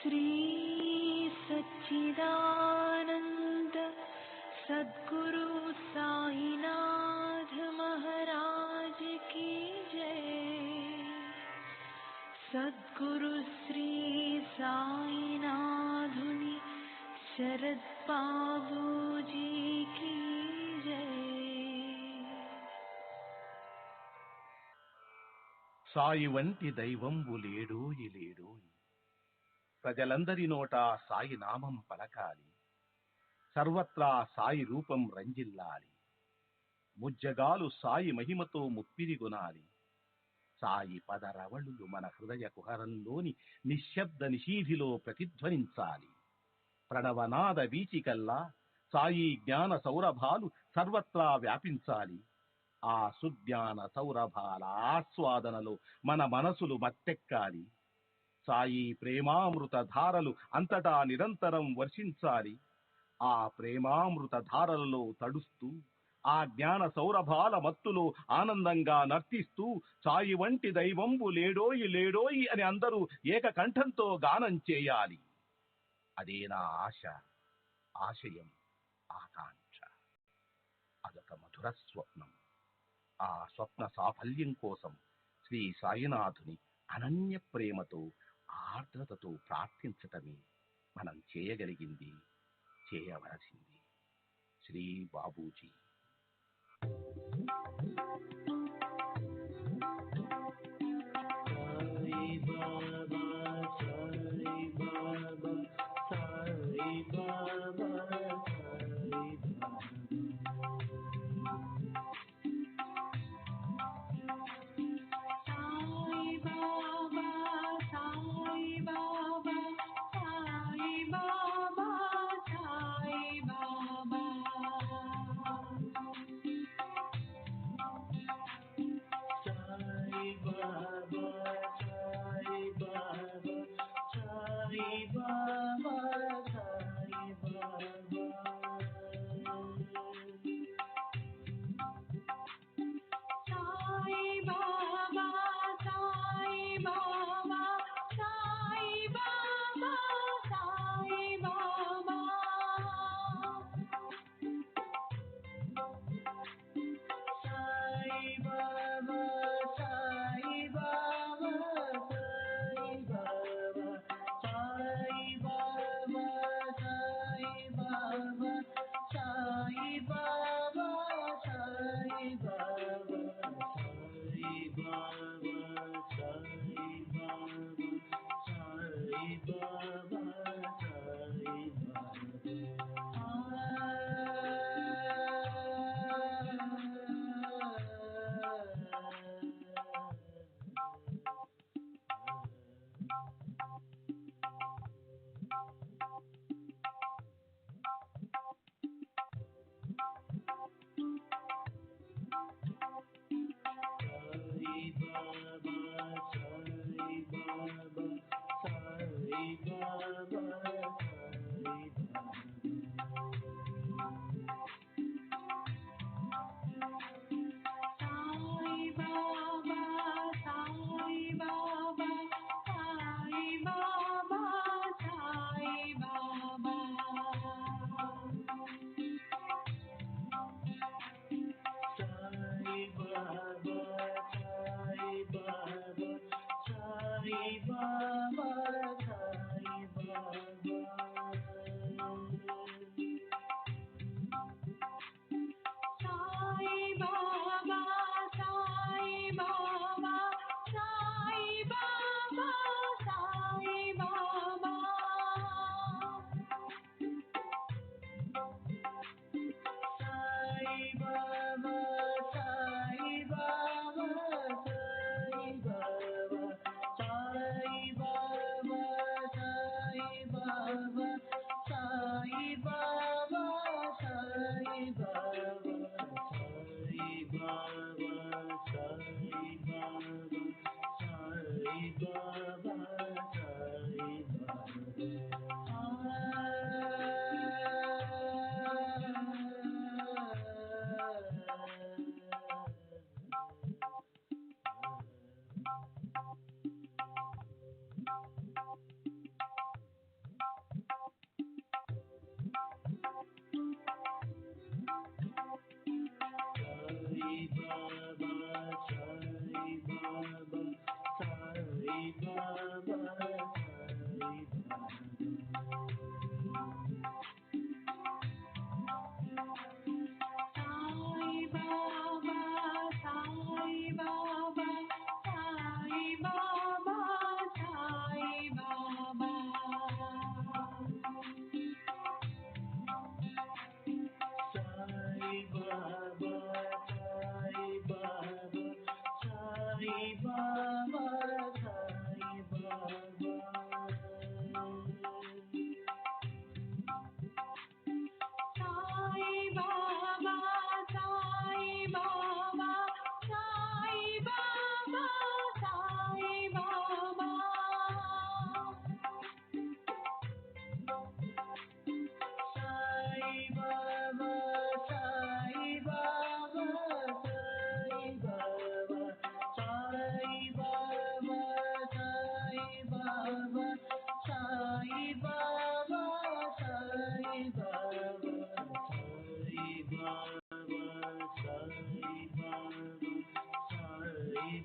श्री सच्चिदानंद सद्गुरु साईनाथ महाराज की जय। सद्गुरु श्री साईनाथुनि शरद बाबूजी की जय। సాయి వంటి దైవంబు లేడోయి లేడోయి, ప్రజలందరి నోట సాయి నామం పలకాలి, సర్వత్రా సాయి రూపం రంజిల్లాలి, ముజ్జగాలు సాయి మహిమతో ముప్పిరిగొనాలి. సాయి పదరవళులు మన హృదయ కుహరంలోని నిశ్శబ్ద నిశీధిలో ప్రతిధ్వనించాలి. ప్రణవనాద వీచికల్లా సాయి జ్ఞాన సౌరభాలు సర్వత్రా వ్యాపించాలి. ఆ సుజ్ఞాన సౌరభాల ఆస్వాదనలో మన మనసులు మత్తెక్కాలి. సాయి ప్రేమామృత ధారలు అంతటా నిరంతరం వర్షించాలి. ఆ ప్రేమామృత ధారలలో తడుస్తూ, ఆ జ్ఞాన సౌరభాల మత్తులో ఆనందంగా నర్తిస్తూ సాయి వంటి దైవంబు లేడోయి లేడోయి అని అందరూ ఏకకంఠంతో గానం చేయాలి. అదే నా ఆశ, ఆశయం, ఆకాంక్ష. అదొక మధుర స్వప్నం. ఆ స్వప్న సాఫల్యం కోసం శ్రీ సాయినాథుని అనన్య ప్రేమతో, ఆర్ద్రతతో ప్రార్థించటమే మనం చేయగలిగింది, చేయవలసింది. శ్రీ బాబూజీ. సాయి బాబా, సాయి బాబా, సాయి బాబా, సాయి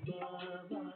Baba,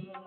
Sai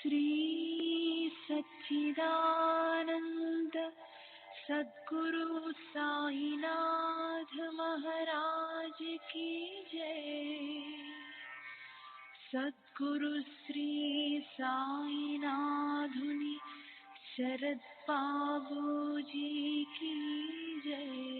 श्री सच्चिदानंद सद्गुरु साईनाथ महाराज की जय। सद्गुरु श्री साईनाथुनि शरद बाबूजी की जय।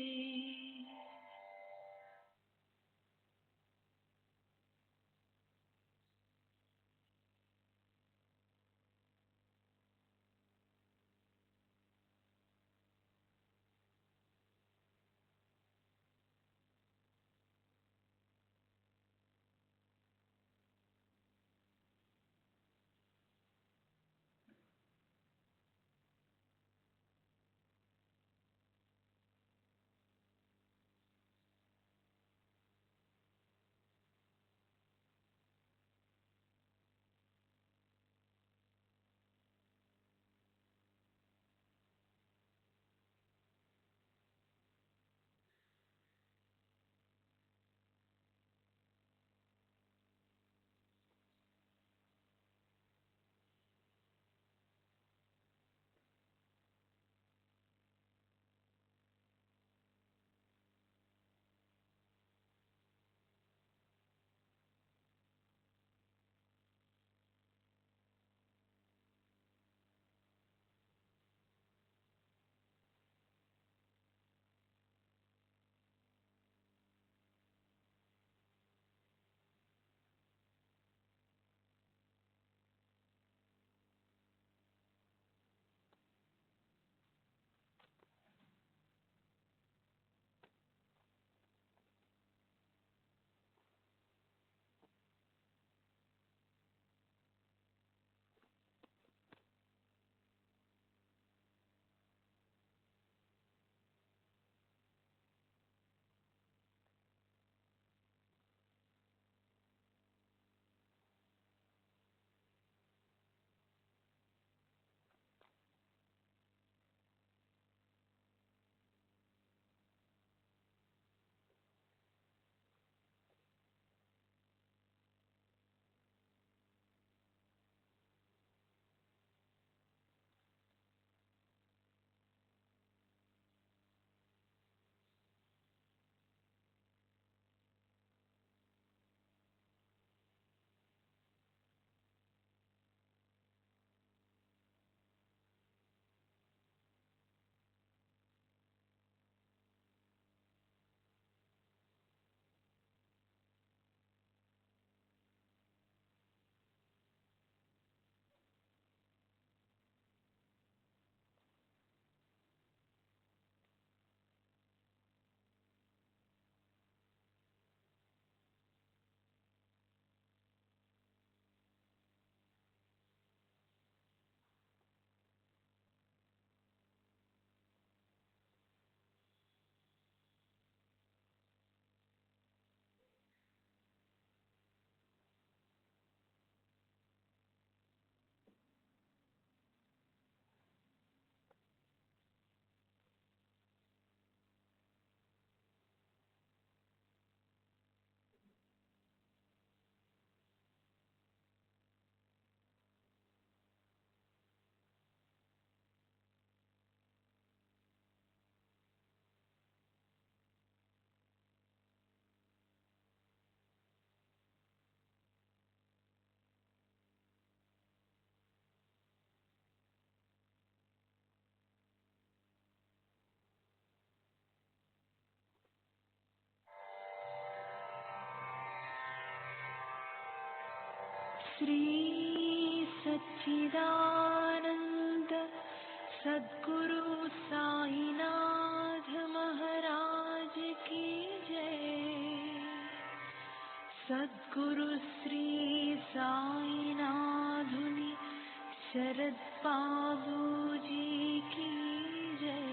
श्री सच्चिदानंद सद्गुरु साईनाथ महाराज की जय। सद्गुरु श्री साईनाथुनि शरद बाबू जी की जय।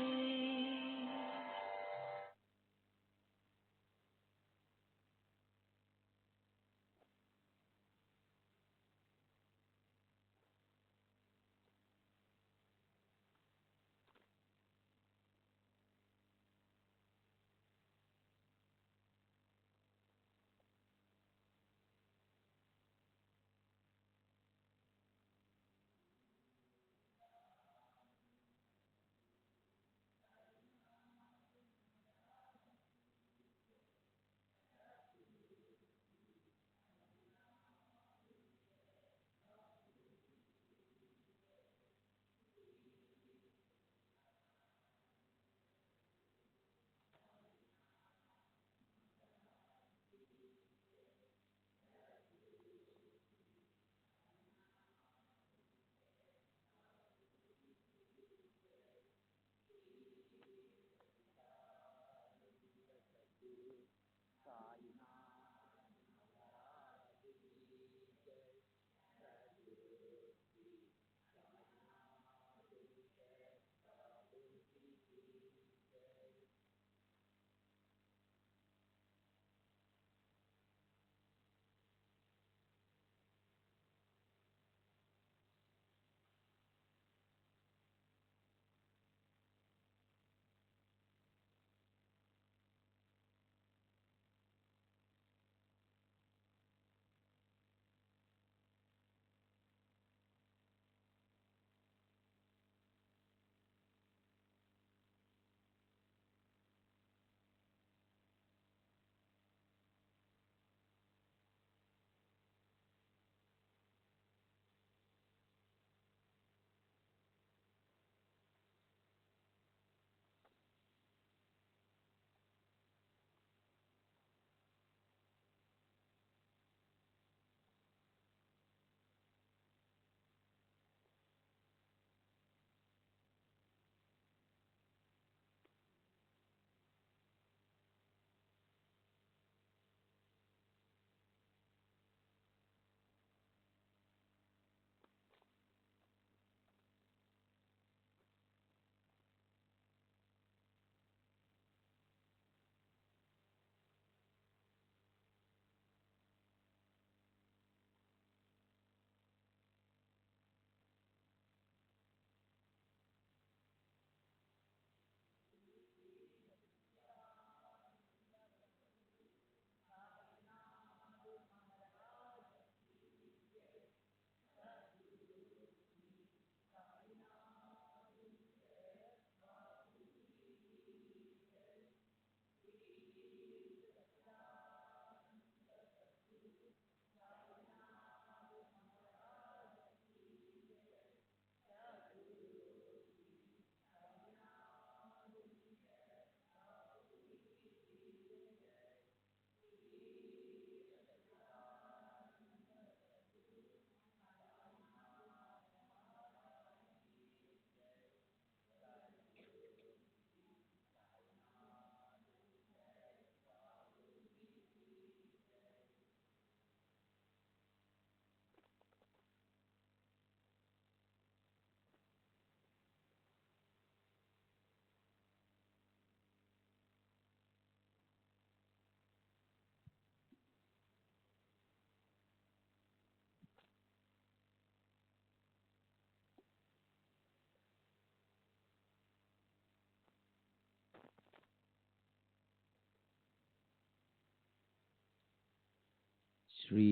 श्री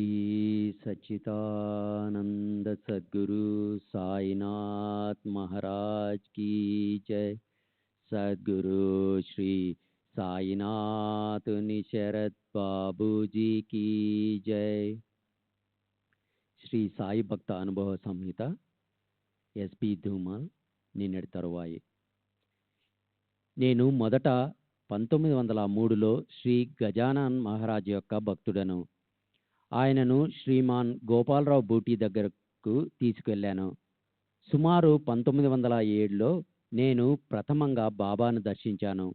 सच्चिदानंद सद्गुरु साईनाथ महाराज की जय। सद्गुरु श्री साईनाथ शरद बाबू जी की जय। శ్రీ సాయి భక్త అనుభవ సంహిత ఎస్పి ధూమల్ నిన్నటి తరువాయి. నేను మొదట 1903లో శ్రీ గజానన్ మహారాజ్ యొక్క భక్తుడను. ఆయనను శ్రీమాన్ గోపాలరావు బూటీ దగ్గరకు తీసుకెళ్ళాను. సుమారు 1907లో నేను ప్రథమంగా బాబాను దర్శించాను.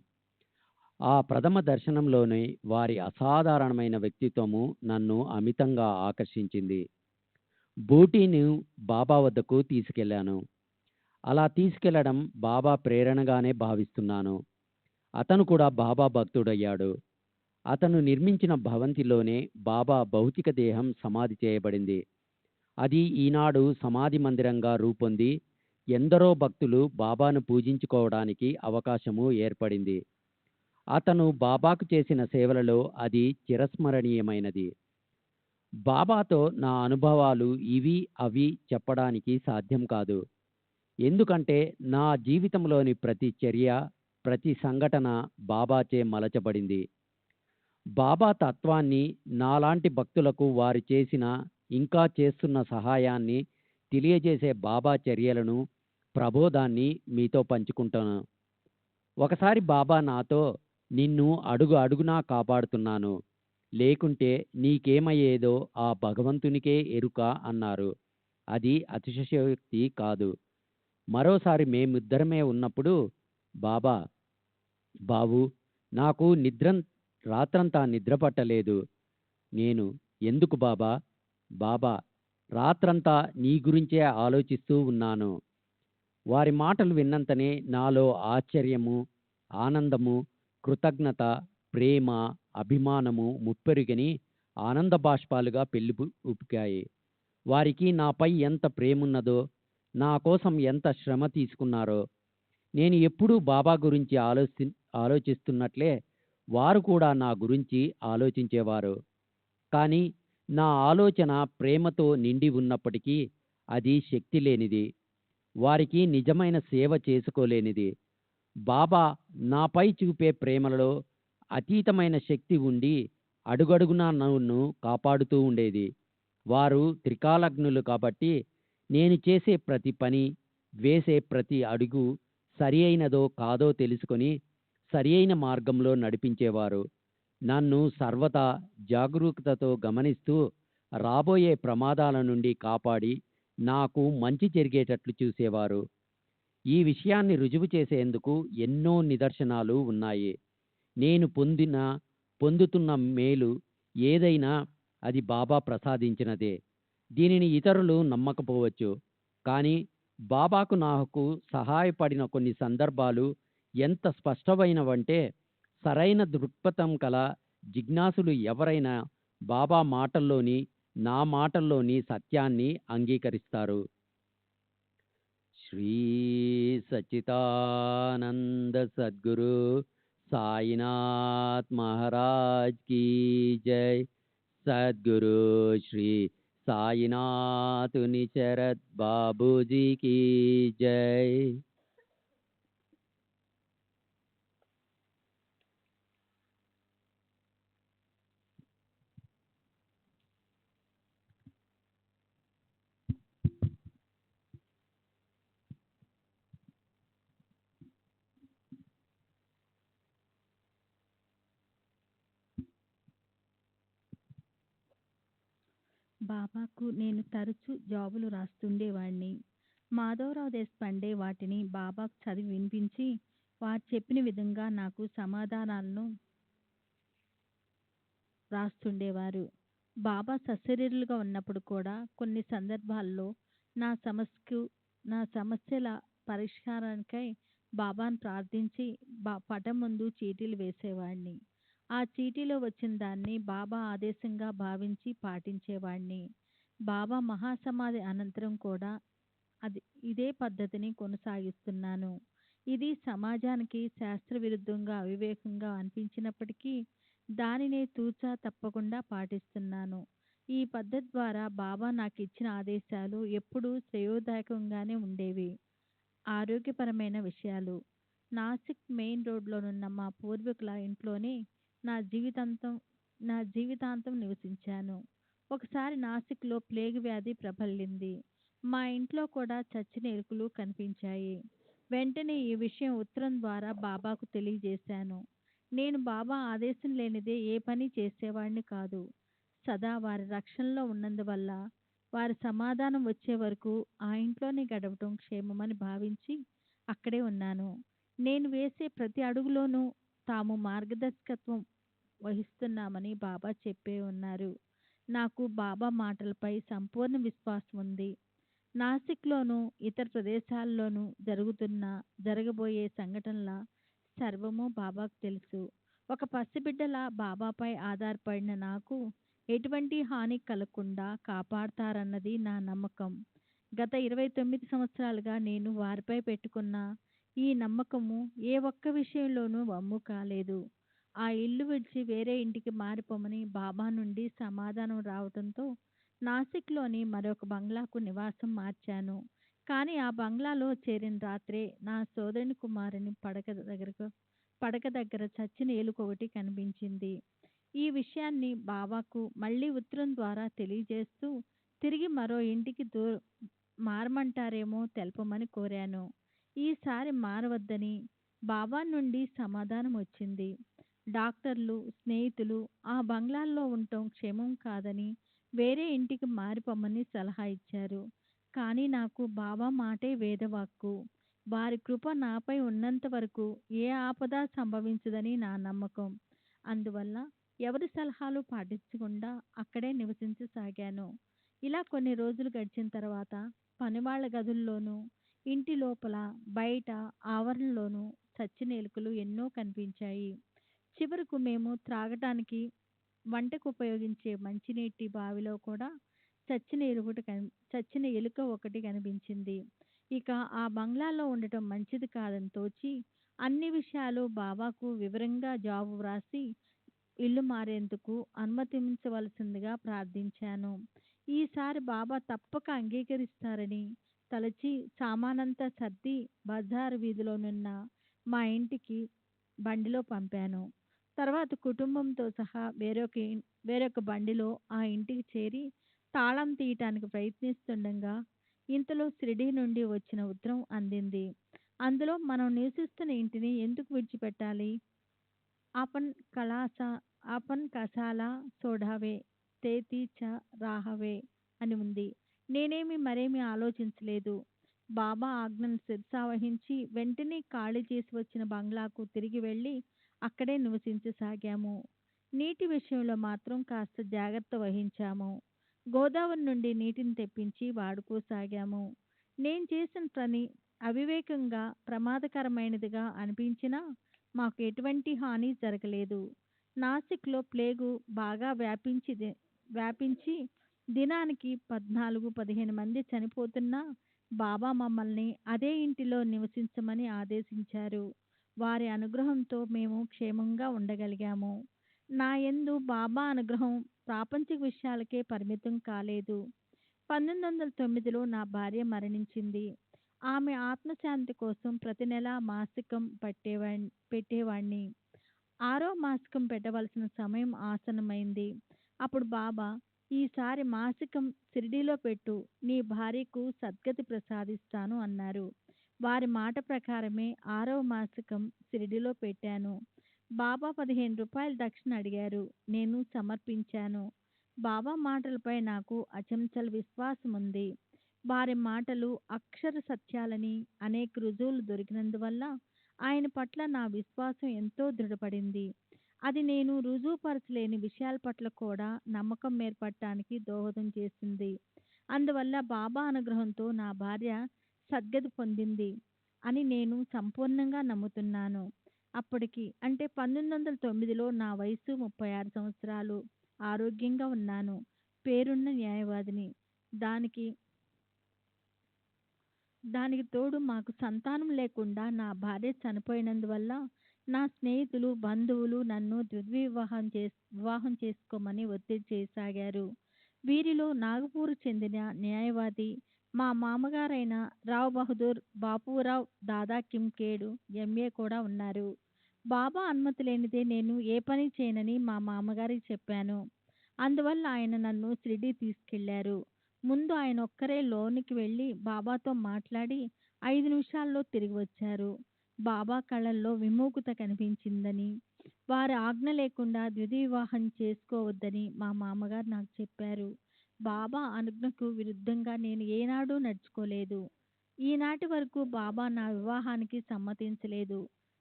ఆ ప్రథమ దర్శనంలోనే వారి అసాధారణమైన వ్యక్తిత్వము నన్ను అమితంగా ఆకర్షించింది. బూటీని బాబా వద్దకు తీసుకెళ్ళాను. అలా తీసుకెళ్లడం బాబా ప్రేరణగానే భావిస్తున్నాను. అతను కూడా బాబా భక్తుడయ్యాడు. అతను నిర్మించిన భవంతిలోనే బాబా భౌతిక దేహం సమాధి చేయబడింది. అది ఈనాడు సమాధి మందిరంగా రూపొంది ఎందరో భక్తులు బాబాను పూజించుకోవడానికి అవకాశము ఏర్పడింది. అతను బాబాకు చేసిన సేవలలో అది చిరస్మరణీయమైనది. బాబాతో నా అనుభవాలు ఇవి అవి చెప్పడానికి సాధ్యం కాదు. ఎందుకంటే నా జీవితంలోని ప్రతి చర్య, ప్రతి సంఘటన బాబాచే మలచబడింది. బాబా తత్వాన్ని, నాలాంటి భక్తులకు వారు చేసిన ఇంకా చేస్తున్న సహాయాన్ని తెలియజేసే బాబా చర్యలను, ప్రబోధాన్ని మీతో పంచుకుంటాను. ఒకసారి బాబా నాతో, నిన్ను అడుగు అడుగునా కాపాడుతున్నాను, లేకుంటే నీకేమయ్యేదో ఆ భగవంతునికే ఎరుక అన్నారు. అది అతిశయోక్తి కాదు. మరోసారి మేమిద్దరమే ఉన్నప్పుడు బాబా, బావు, నాకు రాత్రంతా నిద్ర పట్టలేదు. నేను, ఎందుకు బాబా? బాబా, రాత్రంతా నీ గురించే ఆలోచిస్తూ ఉన్నాను. వారి మాటలు విన్నంతనే నాలో ఆశ్చర్యము, ఆనందము, కృతజ్ఞత, ప్రేమ, అభిమానము ముప్పెరుగని ఆనంద బాష్పాలుగా ఉపికాయి. వారికి నాపై ఎంత ప్రేమున్నదో, నా కోసం ఎంత శ్రమ తీసుకున్నారో. నేను ఎప్పుడూ బాబా గురించి ఆలోచిస్తున్నట్లే వారు కూడా నా గురించి ఆలోచించేవారు. కానీ నా ఆలోచన ప్రేమతో నిండి ఉన్నప్పటికీ అది శక్తి లేనిది, వారికి నిజమైన సేవ చేసుకోలేనిది. బాబా నాపై చూపే ప్రేమలలో అతీతమైన శక్తి ఉండి అడుగడుగునా నన్ను కాపాడుతూ ఉండేది. వారు త్రికాలజ్ఞులు కాబట్టి నేను చేసే ప్రతి పని, వేసే ప్రతి అడుగు సరి అయినదో కాదో తెలుసుకొని సరి అయిన మార్గంలో నడిపించేవారు. నన్ను సర్వదా జాగరూకతతో గమనిస్తూ రాబోయే ప్రమాదాల నుండి కాపాడి నాకు మంచి జరిగేటట్లు చూసేవారు. ఈ విషయాన్ని రుజువు చేసేందుకు ఎన్నో నిదర్శనాలు ఉన్నాయి. నేను పొందుతున్న మేలు ఏదైనా అది బాబా ప్రసాదించినదే. దీనిని ఇతరులు నమ్మకపోవచ్చు. కానీ బాబాకు నాకు సహాయపడిన కొన్ని సందర్భాలు ఎంత స్పష్టమైనవంటే, సరైన దృక్పథం కల జిజ్ఞాసులు ఎవరైనా బాబా మాటల్లోని, నా మాటల్లోని సత్యాన్ని అంగీకరిస్తారు. శ్రీ సచ్చిదానంద సద్గురు సాయినాథ్ మహారాజ్ కీ జై. సద్గురు శ్రీ సాయినాథుని శరత్ బాబూజీ కీ జై. బాబాకు నేను తరచూ జాబులు రాస్తుండేవాణ్ణి. మాధవరావు దేశపాండే వాటిని బాబాకు చదివి వినిపించి వారు చెప్పిన విధంగా నాకు సమాధానాలను రాస్తుండేవారు. బాబా సశరీరులుగా ఉన్నప్పుడు కూడా కొన్ని సందర్భాల్లో నా సమస్యల పరిష్కారానికై బాబాను ప్రార్థించి పటం ముందు చీటీలు వేసేవాడిని. ఆ చీటీలో వచ్చిన దాన్ని బాబా ఆదేశంగా భావించి పాటించేవాడిని. బాబా మహాసమాధి అనంతరం కూడా ఇదే పద్ధతిని కొనసాగిస్తున్నాను. ఇది సమాజానికి శాస్త్ర విరుద్ధంగా అవివేకంగా అనిపించినప్పటికీ దానినే తూచా తప్పకుండా పాటిస్తున్నాను. ఈ పద్ధతి ద్వారా బాబా నాకు ఇచ్చిన ఆదేశాలు ఎప్పుడూ శ్రేయోదాయకంగానే ఉండేవి. ఆరోగ్యపరమైన విషయాలు. నాసిక్ మెయిన్ రోడ్లోనున్న మా పూర్వీకుల ఇంట్లోనే నా జీవితాంతం నివసించాను. ఒకసారి నాసిక్లో ప్లేగ్ వ్యాధి ప్రబలింది. మా ఇంట్లో కూడా చచ్చిన ఎలుకలు కనిపించాయి. వెంటనే ఈ విషయం ఉత్తరం ద్వారా బాబాకు తెలియజేశాను. నేను బాబా ఆదేశం లేనిదే ఏ పని చేసేవాడిని కాదు. సదా వారి రక్షణలో ఉన్నందువల్ల వారి సమాధానం వచ్చే వరకు ఆ ఇంట్లోనే గడపటం క్షేమమని భావించి అక్కడే ఉన్నాను. నేను వేసే ప్రతి అడుగులోనూ తాము మార్గదర్శకత్వం వహిస్తున్నామని బాబా చెప్పే ఉన్నారు. నాకు బాబా మాటలపై సంపూర్ణ విశ్వాసం ఉంది. నాసిక్లోనూ ఇతర ప్రదేశాల్లోనూ జరగబోయే సంఘటనల సర్వము బాబాకు తెలుసు. ఒక పసిబిడ్డలా బాబాపై ఆధారపడిన నాకు ఎటువంటి హాని కలగకుండా కాపాడతారన్నది నా నమ్మకం. గత 29 సంవత్సరాలుగా నేను వారిపై పెట్టుకున్న ఈ నమ్మకము ఏ ఒక్క విషయంలోనూ వమ్ము కాలేదు. ఆ ఇల్లు విడిచి వేరే ఇంటికి మారిపోమని బాబా నుండి సమాధానం రావటంతో నాసిక్లోని మరొక బంగ్లాకు నివాసం మార్చాను. కానీ ఆ బంగ్లాలో చేరిన రాత్రే నా సోదరుని కుమారుని పడక దగ్గర చచ్చిన ఎలుకొకటి కనిపించింది. ఈ విషయాన్ని బాబాకు మళ్ళీ ఉత్తరం ద్వారా తెలియజేస్తూ తిరిగి మరో ఇంటికి మారమంటారేమో తెలపమని కోరాను. ఈసారి మారవద్దని బాబా నుండి సమాధానం వచ్చింది. డాక్టర్లు, స్నేహితులు ఆ బంగ్లాల్లో ఉండటం క్షేమం కాదని వేరే ఇంటికి మారిపోమని సలహా ఇచ్చారు. కానీ నాకు బాబా మాటే వేదవాక్కు. వారి కృప నాపై ఉన్నంత వరకు ఏ ఆపద సంభవించదని నా నమ్మకం. అందువల్ల ఎవరి సలహాలు పాటించకుండా అక్కడే నివసించసాగాను. ఇలా కొన్ని రోజులు గడిచిన తర్వాత పనివాళ్ల గదుల్లోనూ, ఇంటి లోపల, బయట, ఆవరణలోనూ చచ్చిన ఎలుకలు ఎన్నో కనిపించాయి. చివరకు మేము త్రాగటానికి, వంటకు ఉపయోగించే మంచినీటి బావిలో కూడా చచ్చిన ఎలుక ఒకటి కనిపించింది. ఇక ఆ బంగ్లాలో ఉండటం మంచిది కాదని తోచి అన్ని విషయాలు బాబాకు వివరంగా జాబు వ్రాసి ఇల్లు మారేందుకు అనుమతించవలసిందిగా ప్రార్థించాను. ఈసారి బాబా తప్పక అంగీకరిస్తారని తలచి సామానంతా సర్ది బజారు వీధిలోనున్న మా ఇంటికి బండిలో పంపాను. తర్వాత కుటుంబంతో సహా వేరొక బండిలో ఆ ఇంటికి చేరి తాళం తీయటానికి ప్రయత్నిస్తుండగా ఇంతలో షిరిడీ నుండి వచ్చిన ఉత్తరం అందింది. అందులో మనం నివసిస్తున్న ఇంటిని ఎందుకు విడిచిపెట్టాలి? ఆపన్ కసాలా సోడావే తేతీ చ రాహవే అని ఉంది. మరేమీ ఆలోచించలేదు. బాబా ఆజ్ఞను శిరసావహించి వెంటనే ఖాళీ చేసి వచ్చిన బంగ్లాకు తిరిగి వెళ్ళి అక్కడే నివసించసాగాము. నీటి విషయంలో మాత్రం కాస్త జాగ్రత్త వహించాము. గోదావరి నుండి నీటిని తెప్పించి వాడుకోసాగాము. నేను చేసిన పని అవివేకంగా, ప్రమాదకరమైనదిగా అనిపించినా మాకు ఎటువంటి హాని జరగలేదు. నాసిక్లో ప్లేగు బాగా వ్యాపించి దినానికి 14-15 మంది చనిపోతున్నా బాబా మమ్మల్ని అదే ఇంటిలో నివసించమని ఆదేశించారు. వారి అనుగ్రహంతో మేము క్షేమంగా ఉండగలిగాము. నా యందు బాబా అనుగ్రహం ప్రాపంచిక విషయాలకే పరిమితం కాలేదు. 1909లో నా భార్య మరణించింది. ఆమె ఆత్మశాంతి కోసం ప్రతి నెల మాసికం పెట్టేవాణ్ణి. 6వ మాసికం పెట్టవలసిన సమయం ఆసన్నమైంది. అప్పుడు బాబా, ఈసారి మాసికం షిరిడీలో పెట్టు, నీ భార్యకు సద్గతి ప్రసాదిస్తాను అన్నారు. వారి మాట ప్రకారమే 6వ మాసికం షిరిడీలో పెట్టాను. బాబా 15 రూపాయల దక్షిణ అడిగారు. నేను సమర్పించాను. బాబా మాటలపై నాకు అచంచల విశ్వాసం ఉంది. వారి మాటలు అక్షర సత్యాలని అనేక రుజువులు దొరికినందువల్ల ఆయన పట్ల నా విశ్వాసం ఎంతో దృఢపడింది. అది నేను రుజువుపరచలేని విషయాల పట్ల కూడా నమ్మకం ఏర్పడటానికి దోహదం చేసింది. అందువల్ల బాబా అనుగ్రహంతో నా భార్య సద్గతి పొందింది అని నేను సంపూర్ణంగా నమ్ముతున్నాను. అప్పటికి అంటే 1909లో నా వయసు 36 సంవత్సరాలు. ఆరోగ్యంగా ఉన్నాను. పేరున్న న్యాయవాదిని. దానికి తోడు మాకు సంతానం లేకుండా నా భార్య చనిపోయినందువల్ల నా స్నేహితులు, బంధువులు నన్ను వివాహం చేసుకోమని ఒత్తిడి చేయసాగారు. వీరిలో నాగపూర్ చెందిన న్యాయవాది, మా మామగారైన రావ్ బహదూర్ బాపురావ్ దాదా కింకేడు ఎంఏ కూడా ఉన్నారు. బాబా అనుమతి లేనిదే నేను ఏ పని చేయనని మా మామగారికి చెప్పాను. అందువల్ల ఆయన నన్ను షిరిడీ తీసుకెళ్లారు. ముందు ఆయన ఒక్కరే లోనికి వెళ్ళి బాబాతో మాట్లాడి 5 నిమిషాల్లో తిరిగి వచ్చారు. బాబా కళ్ళల్లో విముఖత కనిపించిందని, వారి ఆజ్ఞ లేకుండా ద్వితీయ వివాహం చేసుకోవద్దని మా మామగారు నాకు చెప్పారు. బాబా అనుజ్ఞకు విరుద్ధంగా నేను ఏనాడూ నడుచుకోలేదు. ఈనాటి వరకు బాబా నా వివాహానికి సమ్మతించలేదు.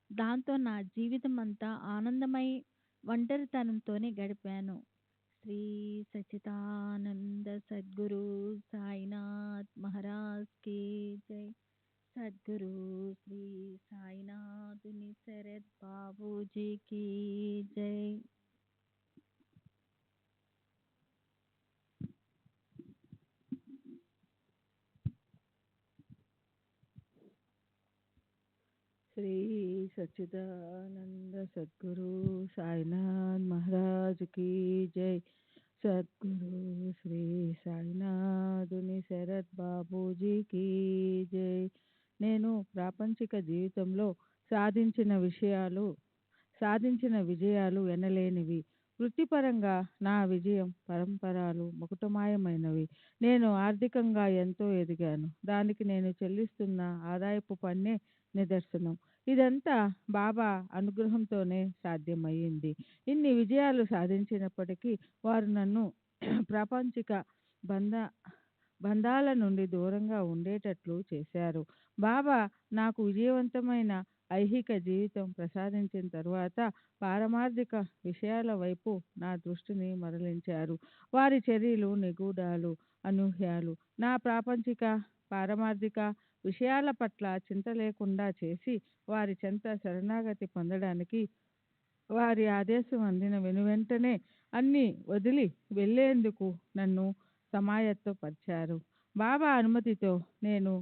దాంతో నా జీవితం అంతా ఆనందమై ఒంటరితనంతోనే గడిపాను. శ్రీ సచిదానంద సద్గురు సాయినాథ్ మహారాజ్ కి జై. సద్గురు శ్రీ సాయినాథుని శరత్ బాబూజీకి జై. శ్రీ సచ్చిదానంద సద్గురు సాయినాథ్ మహారాజ్ की जय. సద్గురు శ్రీ సాయినాథుని శరత్ బాబూజీ की जय. నేను ప్రాపంచిక జీవితంలో సాధించిన విజయాలు ఎనలేనివి. వృత్తిపరంగా నా విజయం పరంపరాలు ముకుటమాయమైనవి. నేను ఆర్థికంగా ఎంతో ఎదిగాను. దానికి నేను చెల్లిస్తున్న ఆదాయపు పన్నే నిదర్శనం. ఇదంతా బాబా అనుగ్రహంతోనే సాధ్యమయ్యింది. ఇన్ని విజయాలు సాధించినప్పటికీ వారు నన్ను ప్రాపంచిక బంధ బంధాల నుండి దూరంగా ఉండేటట్లు చేశారు. బాబా నాకు విజయవంతమైన ఐహిక జీవితం ప్రసాదించిన తరువాత పారమార్థిక విషయాల వైపు నా దృష్టిని మరలించారు. వారి చర్యలు, నిగూఢాలు, అనూహ్యాలు నా ప్రాపంచిక, పారమార్థిక విషయాల పట్ల చింత లేకుండా చేసి వారి చెంత శరణాగతి పొందడానికి వారి ఆదేశం అందిన వెనువెంటనే అన్నీ వదిలి వెళ్ళేందుకు నన్ను సమాయత్తపరిచారు. బాబా అనుమతితో నేను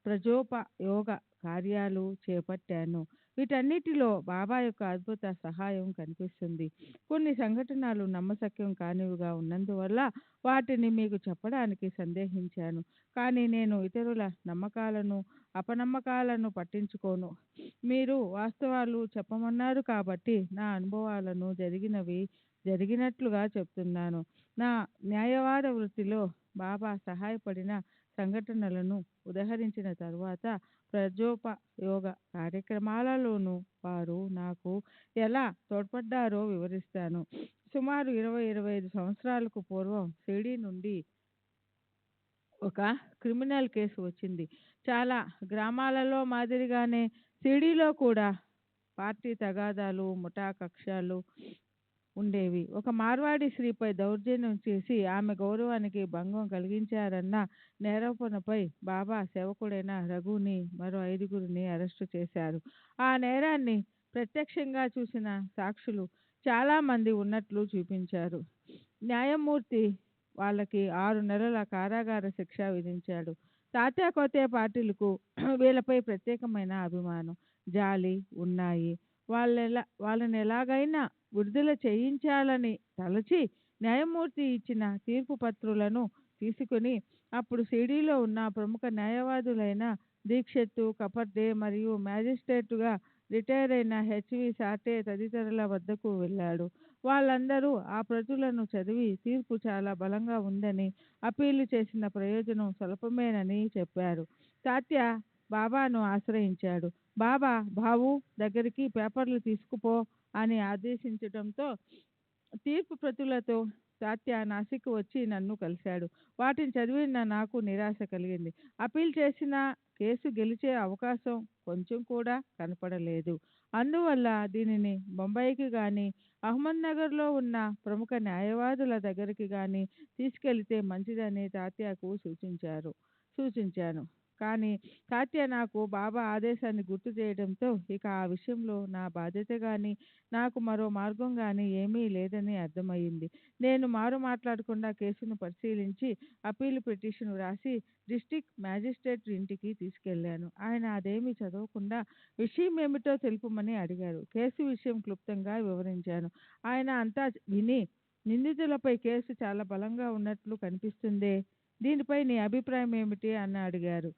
ప్రజోపయోగ కార్యాలు చేపట్టాను. వీటన్నిటిలో బాబా యొక్క అద్భుత సహాయం కనిపిస్తుంది. కొన్ని సంఘటనలు నమ్మశక్యం కానివిగా ఉన్నందువల్ల వాటిని మీకు చెప్పడానికి సందేహించాను. కానీ నేను ఇతరుల నమ్మకాలను, అపనమ్మకాలను పట్టించుకోను. మీరు వాస్తవాలు చెప్పమన్నారు కాబట్టి నా అనుభవాలను జరిగినట్లుగా చెప్తున్నాను. నా న్యాయవాద వృత్తిలో బాబా సహాయపడిన సంఘటనలను ఉదహరించిన తరువాత ప్రజోపయోగ కార్యక్రమాలలోనూ వారు నాకు ఎలా తోడ్పడ్డారో వివరిస్తాను. సుమారు 20-25 సంవత్సరాలకు పూర్వం షిరిడీ నుండి ఒక క్రిమినల్ కేసు వచ్చింది. చాలా గ్రామాలలో మాదిరిగానే షిరిడీలో కూడా పార్టీ తగాదాలు, ముఠా కక్షలు ఉండేవి. ఒక మార్వాడి స్త్రీపై దౌర్జన్యం చేసి ఆమె గౌరవానికి భంగం కలిగించారన్న నేరారోపణపై బాబా సేవకుడైన రఘుని మరో 5గురిని అరెస్టు చేశారు. ఆ నేరాన్ని ప్రత్యక్షంగా చూసిన సాక్షులు చాలా మంది ఉన్నట్లు చూపించారు. న్యాయమూర్తి వాళ్ళకి 6 నెలల కారాగార శిక్ష విధించాడు. తాత్యాకోతే పార్టీలకు వీళ్ళపై ప్రత్యేకమైన అభిమానం, జాలి ఉన్నాయి. వాళ్ళని ఎలాగైనా విడుదల చేయించాలని తలచి న్యాయమూర్తి ఇచ్చిన తీర్పు పత్రులను తీసుకుని అప్పుడు షిరిడీలో ఉన్న ప్రముఖ న్యాయవాదులైన దీక్షిత్, కపర్దే మరియు మ్యాజిస్ట్రేటుగా రిటైర్ అయిన హెచ్వి సాటే తదితరుల వద్దకు వెళ్ళాడు. వాళ్ళందరూ ఆ ప్రతులను చదివి తీర్పు చాలా బలంగా ఉందని, అప్పీలు చేసిన ప్రయోజనం స్వల్పమేనని చెప్పారు. తాత్య బాబాను ఆశ్రయించాడు. బాబా బావు దగ్గరికి పేపర్లు తీసుకుపో అని ఆదేశించడంతో తీర్పు ప్రతులతో తాత్య నాసిక్ వచ్చి నన్ను కలిశాడు. వాటిని చదివిన నాకు నిరాశ కలిగింది. అప్పీల్ చేసిన కేసు గెలిచే అవకాశం కొంచెం కూడా కనపడలేదు. అందువల్ల దీనిని బొంబాయికి కానీ, అహ్మద్నగర్లో ఉన్న ప్రముఖ న్యాయవాదుల దగ్గరికి కానీ తీసుకెళ్తే మంచిదని తాత్యకు సూచించాను. కానీ తాత్య నాకు బాబా ఆదేశాన్ని గుర్తు చేయడంతో ఇక ఆ విషయంలో నా బాధ్యత కానీ, నాకు మరో మార్గం కానీ ఏమీ లేదని అర్థమయ్యింది. నేను మాట్లాడకుండా కేసును పరిశీలించి అప్పీలు పిటిషన్ వ్రాసి డిస్ట్రిక్ట్ మ్యాజిస్ట్రేట్ ఇంటికి తీసుకెళ్లాను. ఆయన అదేమీ చదవకుండా విషయం ఏమిటో తెలుపమని అడిగారు. కేసు విషయం క్లుప్తంగా వివరించాను. ఆయన అంతా విని, నిందితులపై కేసు చాలా బలంగా ఉన్నట్లు కనిపిస్తుందే, దీనిపై నీ అభిప్రాయం ఏమిటి అని అడిగారు.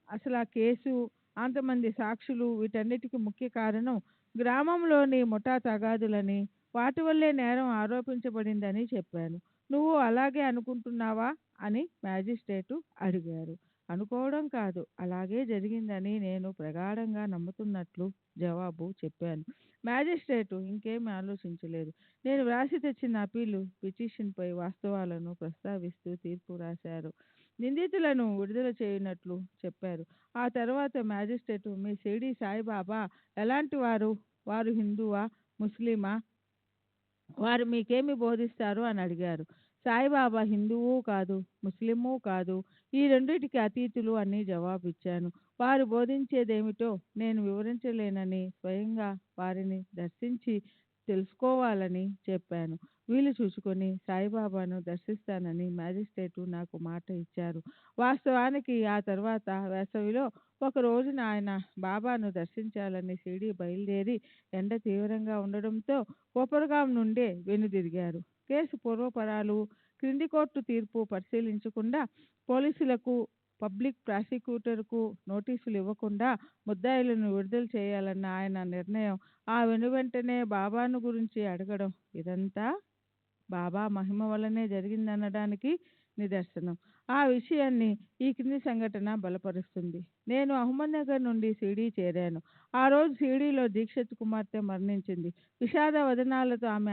అసలు ఆ కేసు, అంతమంది సాక్షులు, వీటన్నిటికీ ముఖ్య కారణం గ్రామంలోని ముఠా తగాదులని, వాటి వల్లే నేరం ఆరోపించబడిందని చెప్పాను. నువ్వు అలాగే అనుకుంటున్నావా అని మ్యాజిస్ట్రేటు అడిగారు. అనుకోవడం కాదు, అలాగే జరిగిందని నేను ప్రగాఢంగా నమ్ముతున్నట్లు జవాబు చెప్పాను. మ్యాజిస్ట్రేటు ఇంకేమీ ఆలోచించలేదు. నేను వ్రాసి తెచ్చిన అప్పీలు పిటిషన్పై వాస్తవాలను ప్రస్తావిస్తూ తీర్పు రాశారు. నిందితులను విడుదల చేయనట్లు చెప్పారు. ఆ తర్వాత మ్యాజిస్ట్రేటు, మీ షిరిడీ సాయిబాబా ఎలాంటి వారు? వారు హిందువా, ముస్లిమా? వారు మీకేమి బోధిస్తారు అని అడిగారు. సాయిబాబా హిందువు కాదు, ముస్లిము కాదు, ఈ రెండిటికి అతీతులు అని జవాబిచ్చాను. వారు బోధించేదేమిటో నేను వివరించలేనని స్వయంగా వారిని దర్శించి తెలుసుకోవాలని చెప్పాను. వీలు చూసుకొని సాయిబాబాను దర్శిస్తానని మ్యాజిస్ట్రేటు నాకు మాట ఇచ్చారు. వాస్తవానికి ఆ తర్వాత వేసవిలో ఒక రోజున ఆయన బాబాను దర్శించాలని షిరిడీ బయలుదేరి ఎండ తీవ్రంగా ఉండడంతో కోపరగాం నుండే వెనుదిరిగారు. కేసు పూర్వపరాలు, క్రింది కోర్టు తీర్పు పరిశీలించకుండా పోలీసులకు, పబ్లిక్ ప్రాసిక్యూటర్కు నోటీసులు ఇవ్వకుండా ముద్దాయిలను విడుదల చేయాలన్న ఆయన నిర్ణయం, ఆ వెనువెంటనే బాబాను గురించి అడగడం, ఇదంతా బాబా మహిమ వల్లనే జరిగిందనడానికి నిదర్శనం. ఆ విషయాన్ని ఈ క్రింది సంఘటన బలపరుస్తుంది. నేను అహ్మద్నగర్ నుండి షిరిడీ చేరాను. ఆ రోజు షిరిడీలో దీక్షిత్ కుమార్తె మరణించింది. విషాద వదనాలతో ఆమె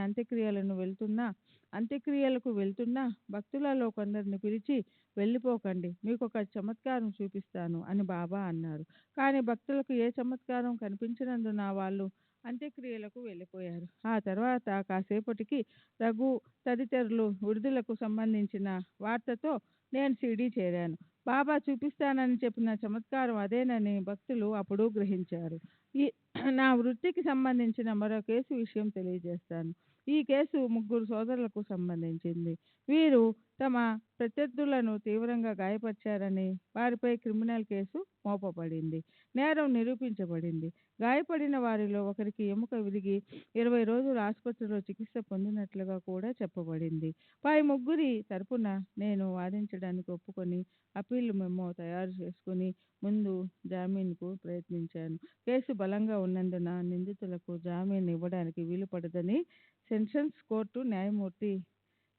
అంత్యక్రియలకు వెళ్తున్నా భక్తులలో కొందరిని పిలిచి, వెళ్ళిపోకండి, మీకు ఒక చమత్కారం చూపిస్తాను అని బాబా అన్నారు. కానీ భక్తులకు ఏ చమత్కారం కనిపించినందున వాళ్ళు అంత్యక్రియలకు వెళ్ళిపోయారు. ఆ తర్వాత కాసేపటికి రఘు తదితరులు విడుదలకు సంబంధించిన వార్తతో నేను షిరిడీ చేరాను. బాబా చూపిస్తానని చెప్పిన చమత్కారం అదేనని భక్తులు అప్పుడు గ్రహించారు. ఈ నా వృత్తికి సంబంధించిన మరో కేసు విషయం తెలియజేస్తాను. ఈ కేసు ముగ్గురు సోదరులకు సంబంధించింది. వీరు తమ ప్రత్యర్థులను తీవ్రంగా గాయపరిచారని వారిపై క్రిమినల్ కేసు మోపబడింది. నేరం నిరూపించబడింది. గాయపడిన వారిలో ఒకరికి ఎముక విరిగి 20 రోజులు ఆసుపత్రిలో చికిత్స పొందినట్లుగా కూడా చెప్పబడింది. పై ముగ్గురి తరపున నేను వాదించడానికి ఒప్పుకొని అప్పీలు మెమో తయారు చేసుకుని ముందు జామీన్కు ప్రయత్నించాను. కేసు బలంగా ఉన్నందున నిందితులకు జామీన్ ఇవ్వడానికి వీలుపడదని సెషన్స్ కోర్టు న్యాయమూర్తి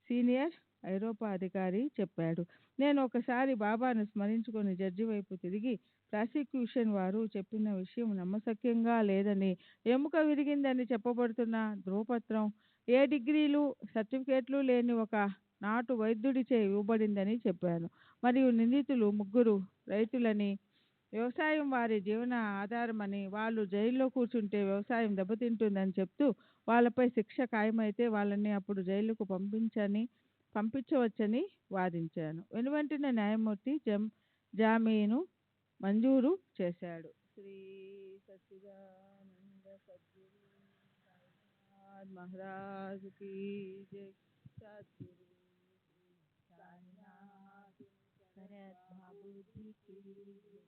సీనియర్ ఐరోపా అధికారి చెప్పాడు. నేను ఒకసారి బాబాను స్మరించుకొని జడ్జి వైపు తిరిగి, ప్రాసిక్యూషన్ వారు చెప్పిన విషయం నమ్మశక్యంగా లేదని, ఎముక విరిగిందని చెప్పబడుతున్న ధృవపత్రం ఏ డిగ్రీలు, సర్టిఫికేట్లు లేని ఒక నాటు వైద్యుడిచే ఇవ్వబడిందని చెప్పాను. మరియు నిందితులు ముగ్గురు రైతులని, వ్యవసాయం వారి జీవన ఆధారమని, వాళ్ళు జైల్లో కూర్చుంటే వ్యవసాయం దెబ్బతింటుందని చెప్తూ వాళ్ళపై శిక్ష ఖాయమైతే వాళ్ళని అప్పుడు జైలుకు పంపించవచ్చని వాదించాను. వెనువెంటనే న్యాయమూర్తి జామీను మంజూరు చేశాడు. శ్రీ సచ్చిదానంద సద్గురు సాయినాథ్ మహారాజ్ కీ జై. సద్గురు సాయినాథ్ శరత్ బాబూజీ కీ జై.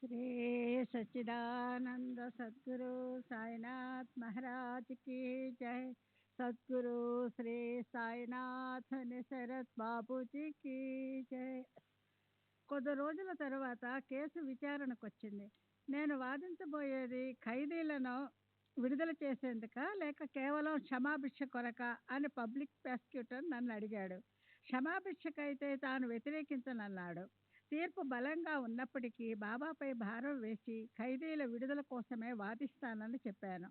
శ్రీ సచ్చిదానంద సద్గురు సాయినాథ్ మహారాజ్ की जय. సద్గురు శ్రీ సాయినాథ్ శరత్ బాబూజీ की जय. కొద్ది రోజుల తర్వాత కేసు విచారణకు వచ్చింది. నేను వాదించబోయేది ఖైదీలను విడుదల చేసేందుక లేక కేవలం క్షమాభిక్ష కొరక అని పబ్లిక్ ప్రాసిక్యూటర్ నన్ను అడిగాడు. క్షమాభిక్షకైతే తాను వ్యతిరేకించనన్నాడు. తీర్పు బలంగా ఉన్నప్పటికీ బాబాపై భారం వేసి ఖైదీల విడుదల కోసమే వాదిస్తానని చెప్పాను.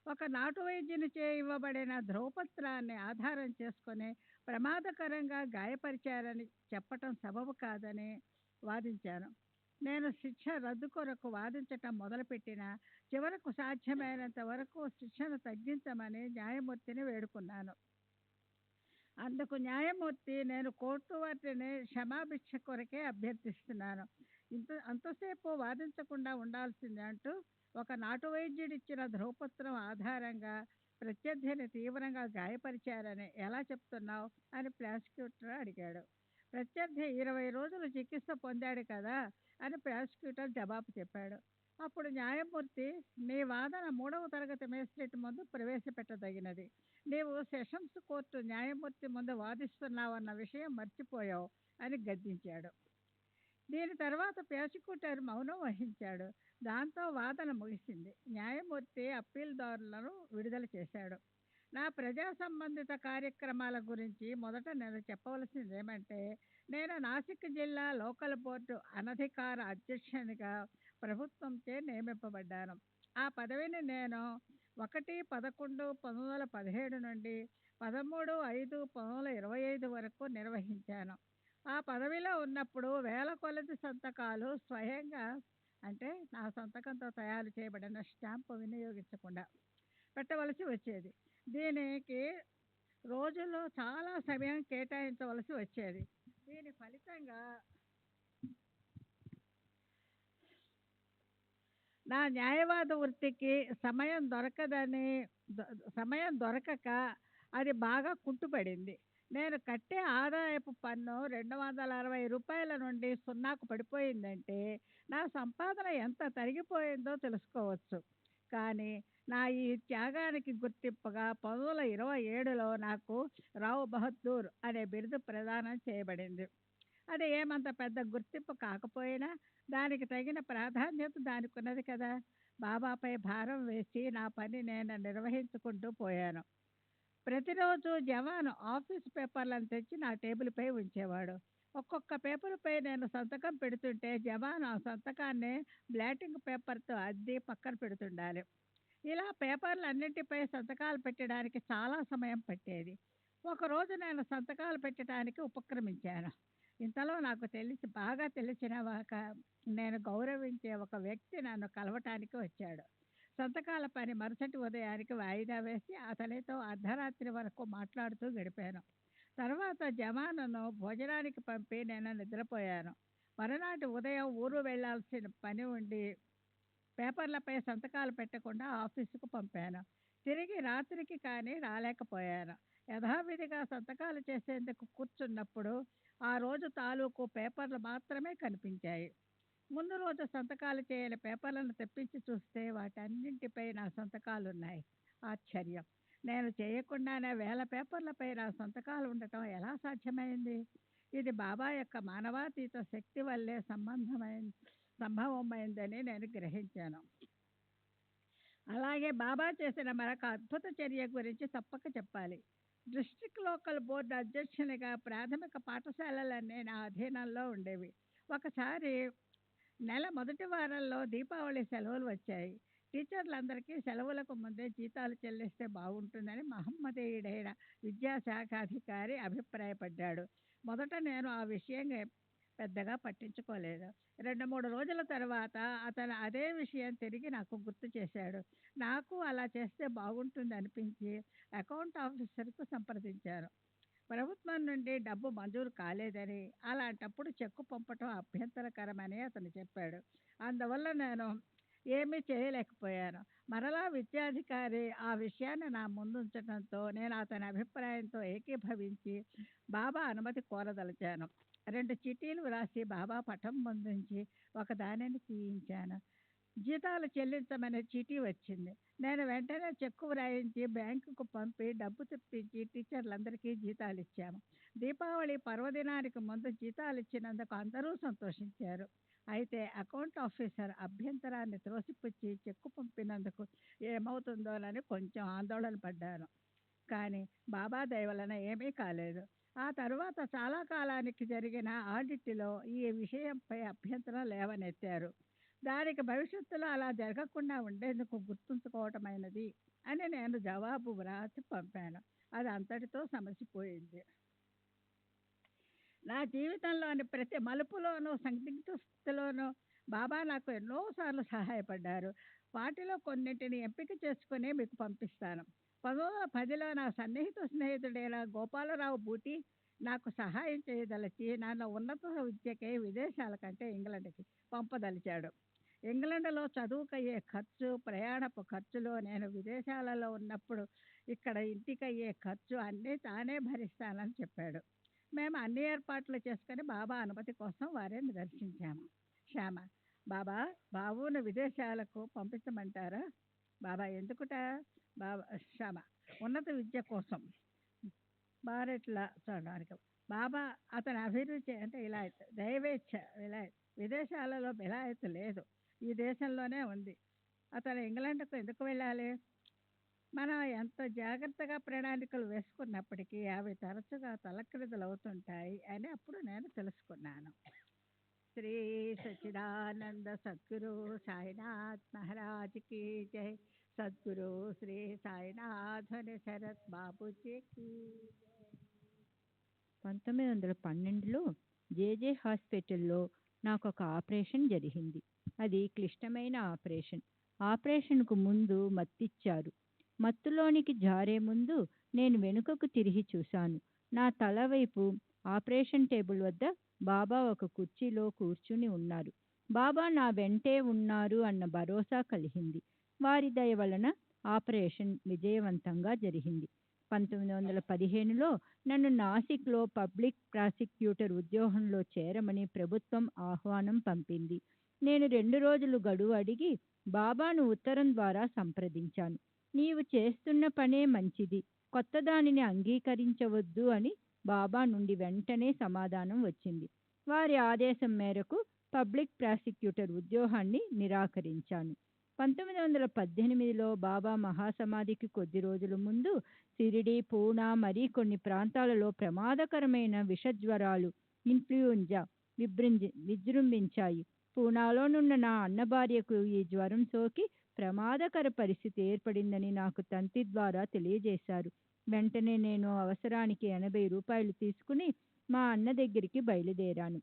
ఒక నాటు వైద్యునిచే ఇవ్వబడిన ధ్రువపత్రాన్ని ఆధారం చేసుకొని ప్రమాదకరంగా గాయపరిచారని చెప్పటం సబబు కాదని వాదించాను. నేను శిక్ష రద్దు కొరకు వాదించటం మొదలుపెట్టిన చివరకు సాధ్యమైనంత వరకు శిక్షను తగ్గించమని న్యాయమూర్తిని వేడుకున్నాను. అందుకు న్యాయమూర్తి, నేను కోర్టు వారిని క్షమాభిక్ష కొరకే అభ్యర్థిస్తున్నాను, అంతసేపు వాదించకుండా ఉండాల్సింది అంటూ ఒక నాటు వైద్యుడిచ్చిన ధ్రువపత్రం ఆధారంగా ప్రత్యర్థిని తీవ్రంగా గాయపరిచారని ఎలా చెప్తున్నావు అని ప్రాసిక్యూటర్ అడిగాడు. ప్రత్యర్థి 20 రోజులు చికిత్స పొందాడు కదా అని ప్రాసిక్యూటర్ జవాబు చెప్పాడు. అప్పుడు న్యాయమూర్తి, నీ వాదన 3వ తరగతి మేజిస్ట్రేట్ ముందు ప్రవేశపెట్టదగినది. నీవు సెషన్స్ కోర్టు న్యాయమూర్తి ముందు వాదిస్తున్నావన్న విషయం మర్చిపోయావు అని గద్దించాడు. దీని తర్వాత ప్రాసిక్యూటర్ మౌనం వహించాడు. దాంతో వాదన ముగిసింది. న్యాయమూర్తి అప్పీల్దారులను విడుదల చేశాడు. నా ప్రజా సంబంధిత కార్యక్రమాల గురించి మొదట నేను చెప్పవలసింది ఏమంటే, నేను నాసిక్ జిల్లా లోకల్ బోర్డు అనధికార అధ్యక్షునిగా ప్రభుత్వంచే నియమింపబడ్డాను. ఆ పదవిని నేను 1/11/1917 నుండి 13/5/1925 వరకు నిర్వహించాను. ఆ పదవిలో ఉన్నప్పుడు వేల కొలది సంతకాలు స్వయంగా, అంటే నా సంతకంతో తయారు చేయబడిన స్టాంపు వినియోగించకుండా పెట్టవలసి వచ్చేది. దీనికి రోజులో చాలా సమయం కేటాయించవలసి వచ్చేది. దీని ఫలితంగా నా న్యాయవాద వృత్తికి సమయం దొరకక అది బాగా కుంటుపడింది. నేను కట్టే ఆదాయపు పన్ను రూ. 260 నుండి సున్నాకు పడిపోయిందంటే నా సంపాదన ఎంత తరిగిపోయిందో తెలుసుకోవచ్చు. కానీ నా ఈ త్యాగానికి గుర్తింపుగా 1927లో నాకు రావ్ బహదూర్ అనే బిరుదు ప్రదానం చేయబడింది. అది ఏమంత పెద్ద గుర్తింపు కాకపోయినా దానికి తగిన ప్రాధాన్యత దానికి ఉన్నది కదా. బాబాపై భారం వేసి నా పని నేను నిర్వహించుకుంటూ పోయాను. ప్రతిరోజు జవాను ఆఫీస్ పేపర్లను తెచ్చి నా టేబుల్పై ఉంచేవాడు. ఒక్కొక్క పేపర్పై నేను సంతకం పెడుతుంటే జవాను ఆ సంతకాన్ని బ్లాటింగ్ పేపర్తో అద్ది పక్కన పెడుతుండాలి. ఇలా పేపర్లన్నింటిపై సంతకాలు పెట్టడానికి చాలా సమయం పట్టేది. ఒకరోజు నేను సంతకాలు పెట్టడానికి ఉపక్రమించాను. ఇంతలో నాకు బాగా తెలిసిన నేను గౌరవించే ఒక వ్యక్తి నన్ను కలవటానికి వచ్చాడు. సంతకాల పని మరుసటి ఉదయానికి వాయిదా వేసి అతనితో అర్ధరాత్రి వరకు మాట్లాడుతూ గడిపాను. తర్వాత జవానును భోజనానికి పంపి నేను నిద్రపోయాను. మరునాటి ఉదయం ఊరు వెళ్ళాల్సిన పని ఉండి పేపర్లపై సంతకాలు పెట్టకుండా ఆఫీసుకు పంపాను. తిరిగి రాత్రికి కానీ రాలేకపోయాను. యథావిధిగా సంతకాలు చేసేందుకు కూర్చున్నప్పుడు ఆ రోజు తాలూకు పేపర్లు మాత్రమే కనిపించాయి. ముందు రోజు సంతకాలు చేయని పేపర్లను తెప్పించి చూస్తే వాటన్నింటిపై నా సంతకాలున్నాయి. ఆశ్చర్యం! నేను చేయకుండానే వేల పేపర్లపై నా సంతకాలు ఉండటం ఎలా సాధ్యమైంది? ఇది బాబా యొక్క మానవాతీత శక్తి వల్లే సంభవమైందని నేను గ్రహించాను. అలాగే బాబా చేసిన మరొక అద్భుత చర్య గురించి తప్పక చెప్పాలి. డిస్ట్రిక్ట్ లోకల్ బోర్డు అధ్యక్షునిగా ప్రాథమిక పాఠశాలలన్నీ నా అధీనంలో ఉండేవి. ఒకసారి నెల మొదటి వారంలో దీపావళి సెలవులు వచ్చాయి. టీచర్లందరికీ సెలవులకు ముందే జీతాలు చెల్లిస్తే బాగుంటుందని మహమ్మదీయుడైన విద్యాశాఖాధికారి అభిప్రాయపడ్డాడు. మొదట నేను ఆ విషయం పెద్దగా పట్టించుకోలేదు. 2-3 రోజుల తర్వాత అతను అదే విషయం తిరిగి నాకు గుర్తు చేశాడు. నాకు అలా చేస్తే బాగుంటుంది అనిపించి అకౌంట్ ఆఫీసర్కు సంప్రదించాను. ప్రభుత్వం నుండి డబ్బు మంజూరు కాలేదని, అలాంటప్పుడు చెక్కు పంపటం అభ్యంతరకరమని అతను చెప్పాడు. అందువల్ల నేను ఏమీ చేయలేకపోయాను. మరలా విద్యాధికారి ఆ విషయాన్ని నా ముందుంచడంతో నేను అతని అభిప్రాయంతో ఏకీభవించి బాబా అనుమతి కోరదలిచాను. 2 చీటీలు వ్రాసి బాబా పటం ముందుంచి ఒకదానిని తీయించాను. జీతాలు చెల్లించమనే చీటీ వచ్చింది. నేను వెంటనే చెక్కు వ్రాయించి బ్యాంకుకు పంపి డబ్బు తెప్పించి టీచర్లందరికీ జీతాలు ఇచ్చాము. దీపావళి పర్వదినానికి ముందు జీతాలు ఇచ్చినందుకు అందరూ సంతోషించారు. అయితే అకౌంట్ ఆఫీసర్ అభ్యంతరాన్ని త్రోసిపుచ్చి చెక్కు పంపినందుకు ఏమవుతుందోనని కొంచెం ఆందోళన పడ్డాను. కానీ బాబా దయ వలన ఏమీ కాలేదు. ఆ తరువాత చాలా కాలానికి జరిగిన ఆడిట్లో ఈ విషయంపై అభ్యంతరం లేవనెత్తారు. దానికి భవిష్యత్తులో అలా జరగకుండా ఉండేందుకు గుర్తుంచుకోవటమైనది అని నేను జవాబు వ్రాసి పంపాను. అది అంతటితో సమసిపోయింది. నా జీవితంలోని ప్రతి మలుపులోనూ సందిగ్ధ స్థితిలోనూ బాబా నాకు ఎన్నోసార్లు సహాయపడ్డారు. వాటిలో కొన్నింటిని ఎంపిక చేసుకుని మీకు పంపిస్తాను. 1910లో నా స్నేహితుడైన గోపాలరావు బూటి నాకు సహాయం చేయదలిచి నన్ను ఉన్నత విద్యకై విదేశాల కంటే ఇంగ్లండ్కి పంపదలిచాడు. ఇంగ్లండ్లో చదువుకయ్యే ఖర్చు, ప్రయాణపు ఖర్చులు, నేను విదేశాలలో ఉన్నప్పుడు ఇక్కడ ఇంటికయ్యే ఖర్చు అన్నీ తానే భరిస్తానని చెప్పాడు. మేము అన్ని ఏర్పాట్లు చేసుకొని బాబా అనుమతి కోసం వారిని దర్శించాము. శ్యామ: బాబా, బాబును విదేశాలకు పంపించమంటారా? బాబా: ఎందుకుట? బాబా: శ్యామ: ఉన్నత విద్య కోసం. బారెట్ల చూడడానికి. బాబా అతని అభిరుచి అంటే విలాయత్, దైవేచ్ఛ విలాయత్. విదేశాలలో విలాయత్ లేదు, ఈ దేశంలోనే ఉంది. అతను ఇంగ్లాండ్కు ఎందుకు వెళ్ళాలి? మనం ఎంత జాగ్రత్తగా ప్రణాళికలు వేసుకున్నప్పటికీ అవి తరచుగా తలక్రిందులు అవుతుంటాయి అని అప్పుడు నేను తెలుసుకున్నాను. శ్రీ సచ్చిదానంద సద్గురు సాయినాథ్ మహారాజ్ కి జై. సద్గురు శ్రీ సాయినాథుని శరత్ బాబుజీకి. 1912లో జేజే హాస్పిటల్లో నాకు ఒక ఆపరేషన్ జరిగింది. అది క్లిష్టమైన ఆపరేషన్. ఆపరేషన్కు ముందు మత్తిచ్చారు. మత్తులోనికి జారే ముందు నేను వెనుకకు తిరిగి చూశాను. నా తల వైపు ఆపరేషన్ టేబుల్ వద్ద బాబా ఒక కుర్చీలో కూర్చుని ఉన్నారు. బాబా నా వెంటే ఉన్నారు అన్న భరోసా కలిగింది. వారి దయ వలన ఆపరేషన్ విజయవంతంగా జరిగింది. 1915లో నన్ను నాసిక్లో పబ్లిక్ ప్రాసిక్యూటర్ ఉద్యోగంలో చేరమని ప్రభుత్వం ఆహ్వానం పంపింది. నేను 2 రోజులు గడువు అడిగి బాబాను ఉత్తరం ద్వారా సంప్రదించాను. నీవు చేస్తున్న పనే మంచిది, కొత్త దానిని అంగీకరించవద్దు అని బాబా నుండి వెంటనే సమాధానం వచ్చింది. వారి ఆదేశం మేరకు పబ్లిక్ ప్రాసిక్యూటర్ ఉద్యోగాన్ని నిరాకరించాను. 1918లో బాబా మహాసమాధికి కొద్ది రోజుల ముందు సిరిడి, పూనా మరి కొన్ని ప్రాంతాలలో ప్రమాదకరమైన విషజ్వరాలు ఇన్ఫ్లుయెంజా విజృంభించాయి. పూనాలోనున్న నా అన్న భార్యకు ఈ జ్వరం సోకి ప్రమాదకర పరిస్థితి ఏర్పడిందని నాకు తంతి ద్వారా తెలియజేశారు. వెంటనే నేను అవసరానికి 80 రూపాయలు తీసుకుని మా అన్న దగ్గరికి బయలుదేరాను.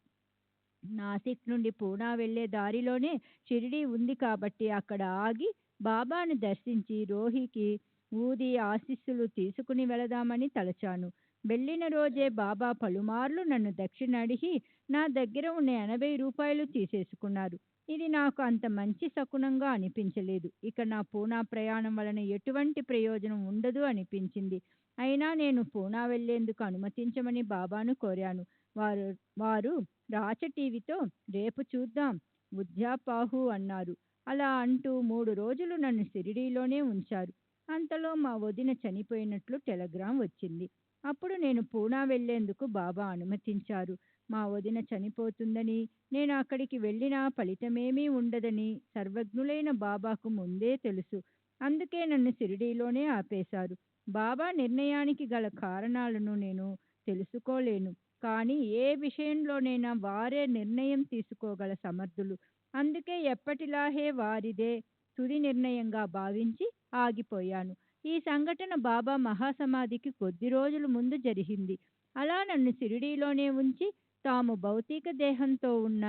నాసిక్ నుండి పూనా వెళ్లే దారిలోనే షిరిడీ ఉంది కాబట్టి అక్కడ ఆగి బాబాను దర్శించి రోహికి ఊది ఆశీస్సులు తీసుకుని వెళదామని తలచాను. వెళ్ళిన రోజే బాబా పలుమార్లు నన్ను దక్షిణ అడిగి నా దగ్గర ఉన్న 80 రూపాయలు తీసేసుకున్నారు. ఇది నాకు అంత మంచి శకునంగా అనిపించలేదు. ఇక నా పూనా ప్రయాణం వలన ఎటువంటి ప్రయోజనం ఉండదు అనిపించింది. అయినా నేను పూనా వెళ్లేందుకు అనుమతించమని బాబాను కోరాను. వారు వారు రాచ టీవీతో రేపు చూద్దాం ఉద్యాపాహు అన్నారు. అలా అంటూ 3 రోజులు నన్ను షిరిడీలోనే ఉంచారు. అంతలో మా వదిన చనిపోయినట్లు టెలిగ్రామ్ వచ్చింది. అప్పుడు నేను పూనా వెళ్లేందుకు బాబా అనుమతించారు. మా వదిన చనిపోతుందని, నేను అక్కడికి వెళ్ళినా ఫలితమేమీ ఉండదని సర్వజ్ఞులైన బాబాకు ముందే తెలుసు. అందుకే నన్ను షిరిడీలోనే ఆపేశారు. బాబా నిర్ణయానికి గల కారణాలను నేను తెలుసుకోలేను, కానీ ఏ విషయంలోనైనా వారే నిర్ణయం తీసుకోగల సమర్థులు. అందుకే ఎప్పటిలాగే వారిదే తుది నిర్ణయంగా భావించి ఆగిపోయాను. ఈ సంఘటన బాబా మహాసమాధికి కొద్ది రోజుల ముందు జరిగింది. అలా నన్ను షిరిడీలోనే ఉంచి తాము భౌతిక దేహంతో ఉన్న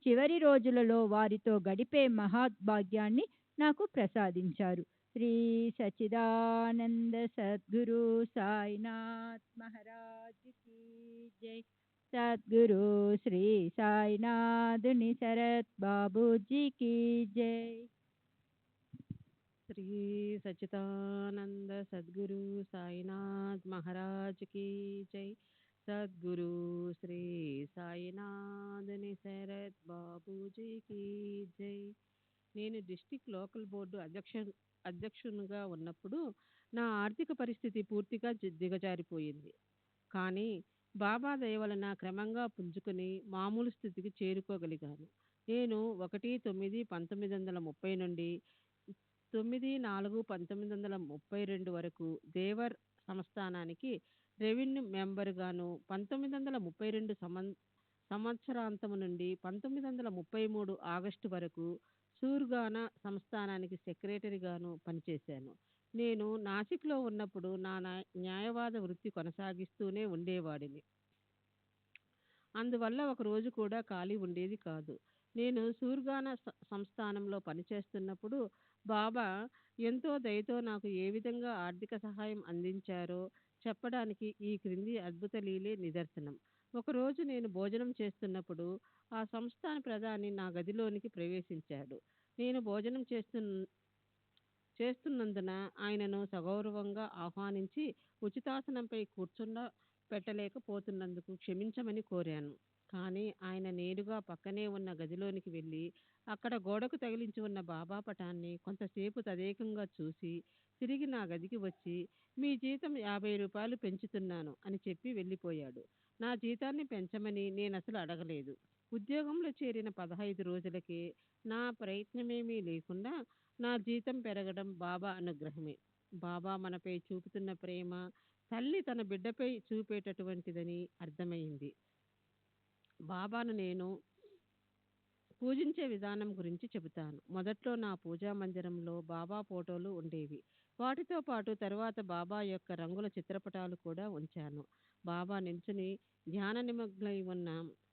చివరి రోజులలో వారితో గడిపే మహాభాగ్యాన్ని నాకు ప్రసాదించారు. శ్రీ సచ్చిదానంద సద్గురు సాయినాథ్ మహారాజ్ కి జై. సద్గురు శ్రీ సాయినాథుని శరత్ బాబూజీకి జై. శ్రీ సచ్చిదానంద సద్గురు సాయినాథ్ మహారాజ్ కి జై. సద్గురు శ్రీ సాయినాథుని శరత్ బాబూజీకి జై. నేను డిస్టిక్ లోకల్ బోర్డు అధ్యక్షునిగా ఉన్నప్పుడు నా ఆర్థిక పరిస్థితి పూర్తిగా దిగజారిపోయింది. కానీ బాబా దయ వలన క్రమంగా పుంజుకొని మామూలు స్థితికి చేరుకోగలిగాను. నేను 1/9/1930 నుండి 9/4/1932 వరకు దేవర్ సంస్థానానికి రెవెన్యూ మెంబర్గాను, 1932 సంవత్సరాంతము నుండి 1933 ఆగస్టు వరకు సూర్గానా సంస్థానానికి సెక్రటరీగాను పనిచేశాను. నేను నాసిక్లో ఉన్నప్పుడు నా న్యాయవాద వృత్తి కొనసాగిస్తూనే ఉండేవాడిని. అందువల్ల ఒక రోజు కూడా ఖాళీ ఉండేది కాదు. నేను సూర్గానా సంస్థానంలో పనిచేస్తున్నప్పుడు బాబా ఎంతో దయతో నాకు ఏ విధంగా ఆర్థిక సహాయం అందించారో చెప్పడానికి ఈ క్రింది అద్భుత లీలే నిదర్శనం. ఒకరోజు నేను భోజనం చేస్తున్నప్పుడు ఆ సంస్థాన ప్రధాని నా గదిలోనికి ప్రవేశించాడు. నేను భోజనం చేస్తున్నందున ఆయనను సగౌరవంగా ఆహ్వానించి ఉచితాసనంపై పెట్టలేకపోతున్నందుకు క్షమించమని కోరాను. కానీ ఆయన నేరుగా పక్కనే ఉన్న గదిలోనికి వెళ్ళి అక్కడ గోడకు తగిలించి ఉన్న బాబా పటాన్ని కొంతసేపు తదేకంగా చూసి తిరిగి నా గదికి వచ్చి మీ జీతం 50 రూపాయలు పెంచుతున్నాను అని చెప్పి వెళ్ళిపోయాడు. నా జీతాన్ని పెంచమని నేను అసలు అడగలేదు. ఉద్యోగంలో చేరిన 15 రోజులకే నా ప్రయత్నమేమీ లేకుండా నా జీతం పెరగడం బాబా అనుగ్రహమే. బాబా మనపై చూపుతున్న ప్రేమ తల్లి తన బిడ్డపై చూపేటటువంటిదని అర్థమైంది. బాబాను నేను పూజించే విధానం గురించి చెబుతాను. మొదట్లో నా పూజా మందిరంలో బాబా ఫోటోలు ఉండేవి. వాటితో పాటు తరువాత బాబా యొక్క రంగుల చిత్రపటాలు కూడా ఉంచాను. బాబా నిల్చుని ధ్యాన నిమగ్నై ఉన్న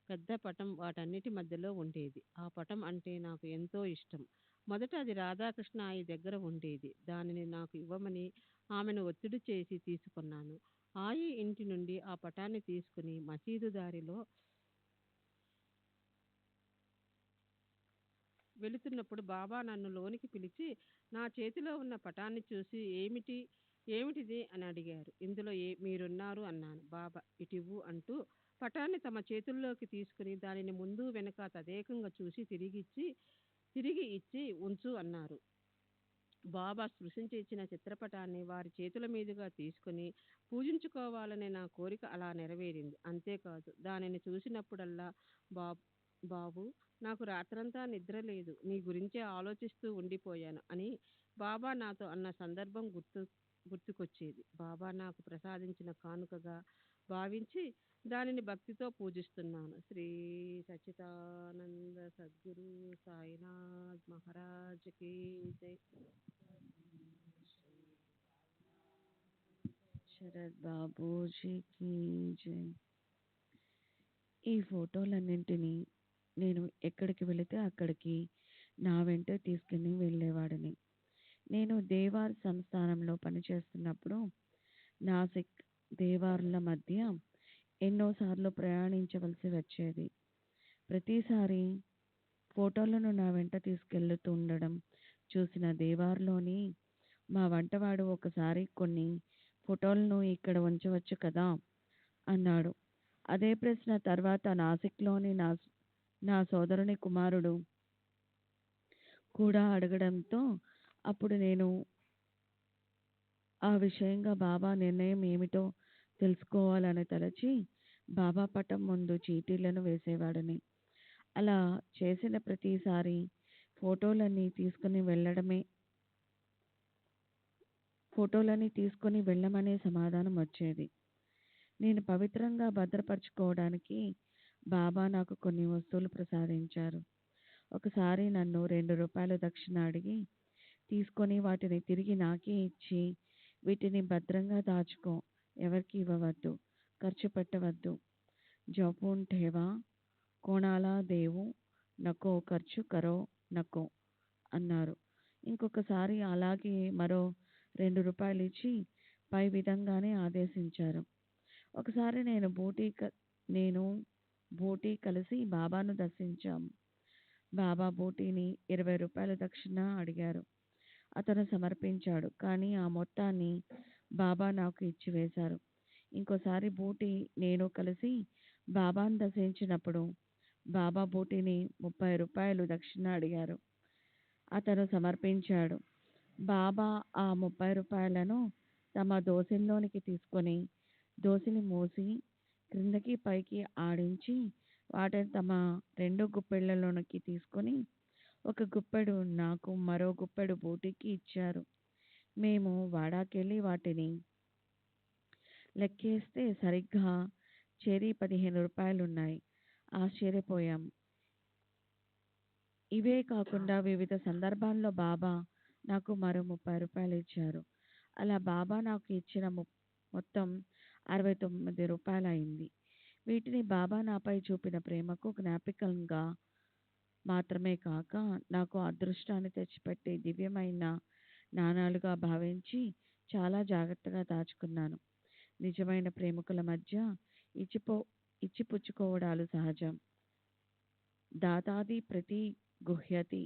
పెద్ద పటం వాటన్నిటి మధ్యలో ఉండేది. ఆ పటం అంటే నాకు ఎంతో ఇష్టం. మొదట అది రాధాకృష్ణ ఆయి దగ్గర ఉండేది. దానిని నాకు ఇవ్వమని ఆమెను ఒత్తిడి చేసి తీసుకున్నాను. ఆయి ఇంటి నుండి ఆ పటాన్ని తీసుకుని మసీదు దారిలో వెళుతున్నప్పుడు బాబా నన్ను లోనికి పిలిచి నా చేతిలో ఉన్న పటాన్ని చూసి ఏమిటిది అని అడిగారు. ఇందులో మీరున్నారు అన్నాను. బాబా ఇటివ్వు అంటూ పటాన్ని తమ చేతుల్లోకి తీసుకుని దానిని ముందు వెనుక తదేకంగా చూసి తిరిగి ఇచ్చి ఉంచు అన్నారు. బాబా స్పృశించి ఇచ్చిన చిత్రపటాన్ని వారి చేతుల మీదుగా తీసుకుని పూజించుకోవాలనే నా కోరిక అలా నెరవేరింది. అంతేకాదు దానిని చూసినప్పుడల్లా బాబు బాబు నాకు రాత్రంతా నిద్ర లేదు, నీ గురించే ఆలోచిస్తూ ఉండిపోయాను అని బాబా నాతో అన్న సందర్భం గుర్తుకొచ్చేది. బాబా నాకు ప్రసాదించిన కానుకగా భావించి దానిని భక్తితో పూజిస్తున్నాను. శ్రీ సచ్చిదానంద సద్గురు సాయినాథ్ మహారాజ్ కి జై. శరత్ బాబూజీకి జై. ఈ ఫోటోలన్నింటినీ నేను ఎక్కడికి వెళితే అక్కడికి నా వెంట తీసుకుని వెళ్ళేవాడిని. నేను దేవార్ సంస్థానంలో పనిచేస్తున్నప్పుడు నాసిక్ దేవార్ల మధ్య ఎన్నోసార్లు ప్రయాణించవలసి వచ్చేది. ప్రతిసారి ఫోటోలను నా వెంట తీసుకెళ్తూ ఉండడం చూసిన దేవార్లోని మా వంటవాడు ఒకసారి కొన్ని ఫోటోలను ఇక్కడ ఉంచవచ్చు కదా అన్నాడు. అదే ప్రశ్న తర్వాత నాసిక్లోని నా సోదరుని కుమారుడు కూడా అడగడంతో అప్పుడు నేను ఆ విషయంగా బాబా నిర్ణయం ఏమిటో తెలుసుకోవాలని తలచి బాబా పటం ముందు చీటీలను వేసేవాడిని. అలా చేసిన ప్రతిసారి ఫోటోలని తీసుకొని వెళ్ళమనే సమాధానం వచ్చేది. నేను పవిత్రంగా భద్రపరచుకోవడానికి బాబా నాకు కొన్ని వస్తువులు ప్రసాదించారు. ఒకసారి నన్ను 2 రూపాయలు దక్షిణ అడిగి తీసుకొని వాటిని తిరిగి నాకే ఇచ్చి, వీటిని భద్రంగా దాచుకో, ఎవరికి ఇవ్వవద్దు, ఖర్చు పెట్టవద్దు, జోపూన్ ఠేవా, కోణాలా దేవు నకో ఖర్చు కరో నకో అన్నారు. ఇంకొకసారి అలాగే మరో 2 రూపాయలు ఇచ్చి పై విధంగానే ఆదేశించారు. ఒకసారి నేను బూటీ కలిసి బాబాను దర్శించాము. బాబా బూటీని 20 రూపాయల దక్షిణ అడిగారు. అతను సమర్పించాడు, కానీ ఆ మొత్తాన్ని బాబా నాకు ఇచ్చివేశారు. ఇంకోసారి బూటీ నేను కలిసి బాబాను దర్శించినప్పుడు బాబా బూటీని 30 రూపాయలు దక్షిణ అడిగారు. అతను సమర్పించాడు. బాబా ఆ 30 రూపాయలను తమ దోసిల్లోనికి తీసుకొని దోసిని మూసి క్రిందకి పైకి ఆడించి వాటిని తమ 2 గుప్పెళ్లలోనికి తీసుకొని ఒక గుప్పెడు నాకు, మరో గుప్పెడు బూటీకి ఇచ్చారు. మేము వాడాకెళ్ళి వాటిని లెక్కేస్తే సరిగ్గా చేరి 15 రూపాయలున్నాయి. ఆశ్చర్యపోయాం. ఇవే కాకుండా వివిధ సందర్భాల్లో బాబా నాకు మరో 30 రూపాయలు ఇచ్చారు. అలా బాబా నాకు ఇచ్చిన మొత్తం 69 రూపాయలు అయింది. వీటిని బాబా నాపై చూపిన ప్రేమకు జ్ఞాపికంగా మాత్రమే కాక నాకు అదృష్టాన్ని తెచ్చిపెట్టే దివ్యమైన నాణాలుగా భావించి చాలా జాగ్రత్తగా దాచుకున్నాను. నిజమైన ప్రేమికుల మధ్య ఇచ్చిపుచ్చుకోవడాలు సహజం. దాతాది ప్రతి గుహ్యతి.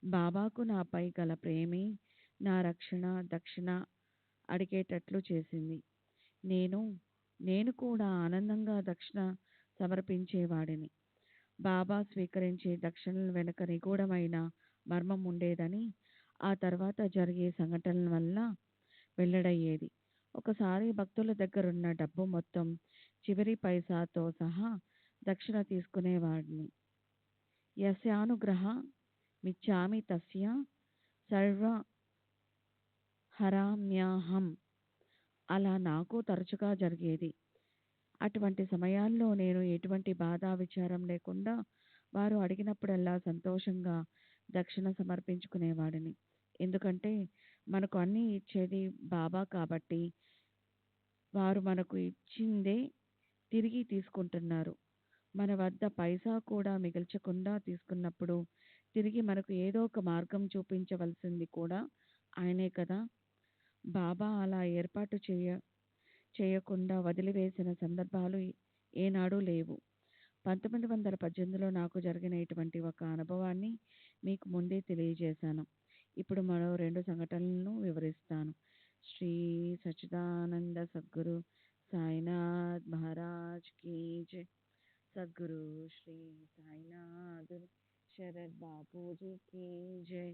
బాబాకు నాపై గల ప్రేమే నా రక్షణ దక్షిణ అడిగేటట్లు చేసింది. నేను కూడా ఆనందంగా దక్షిణ సమర్పించేవాడిని. బాబా స్వీకరించే దక్షిణల వెనుక నిగూఢమైన మర్మం ఉండేదని ఆ తర్వాత జరిగే సంఘటనల వల్ల వెల్లడయ్యేది. ఒకసారి భక్తుల దగ్గరున్న డబ్బు మొత్తం చివరి పైసాతో సహా దక్షిణ తీసుకునేవాడిని. యస్యానుగ్రహ మిచ్చామి తస్య సర్వ హరామ్యాహం. అలా నాకు తరచుగా జరిగేది. అటువంటి సమయాల్లో నేను ఎటువంటి బాధ విచారం లేకుండా వారు అడిగినప్పుడల్లా సంతోషంగా దక్షిణ సమర్పించుకునేవాడిని. ఎందుకంటే మనకు అన్నీ ఇచ్చేది బాబా కాబట్టి వారు మనకు ఇచ్చిందే తిరిగి తీసుకుంటున్నారు. మన వద్ద పైసా కూడా మిగల్చకుండా తీసుకున్నప్పుడు తిరిగి మనకు ఏదో ఒక మార్గం చూపించవలసింది కూడా ఆయనే కదా. బాబా అలా ఏర్పాటు చేయకుండా వదిలివేసిన సందర్భాలు ఏనాడూ లేవు. 1918లో నాకు జరిగిన ఇటువంటి ఒక అనుభవాన్ని మీకు ముందే తెలియజేశాను. ఇప్పుడు మరో 2 సంఘటనలను వివరిస్తాను. శ్రీ సచ్చిదానంద సద్గురు సాయినాథ్ మహారాజ్ కీ జై. సద్గురు శ్రీ సాయినాథ్ శరత్ బాపూజీ కీ జై.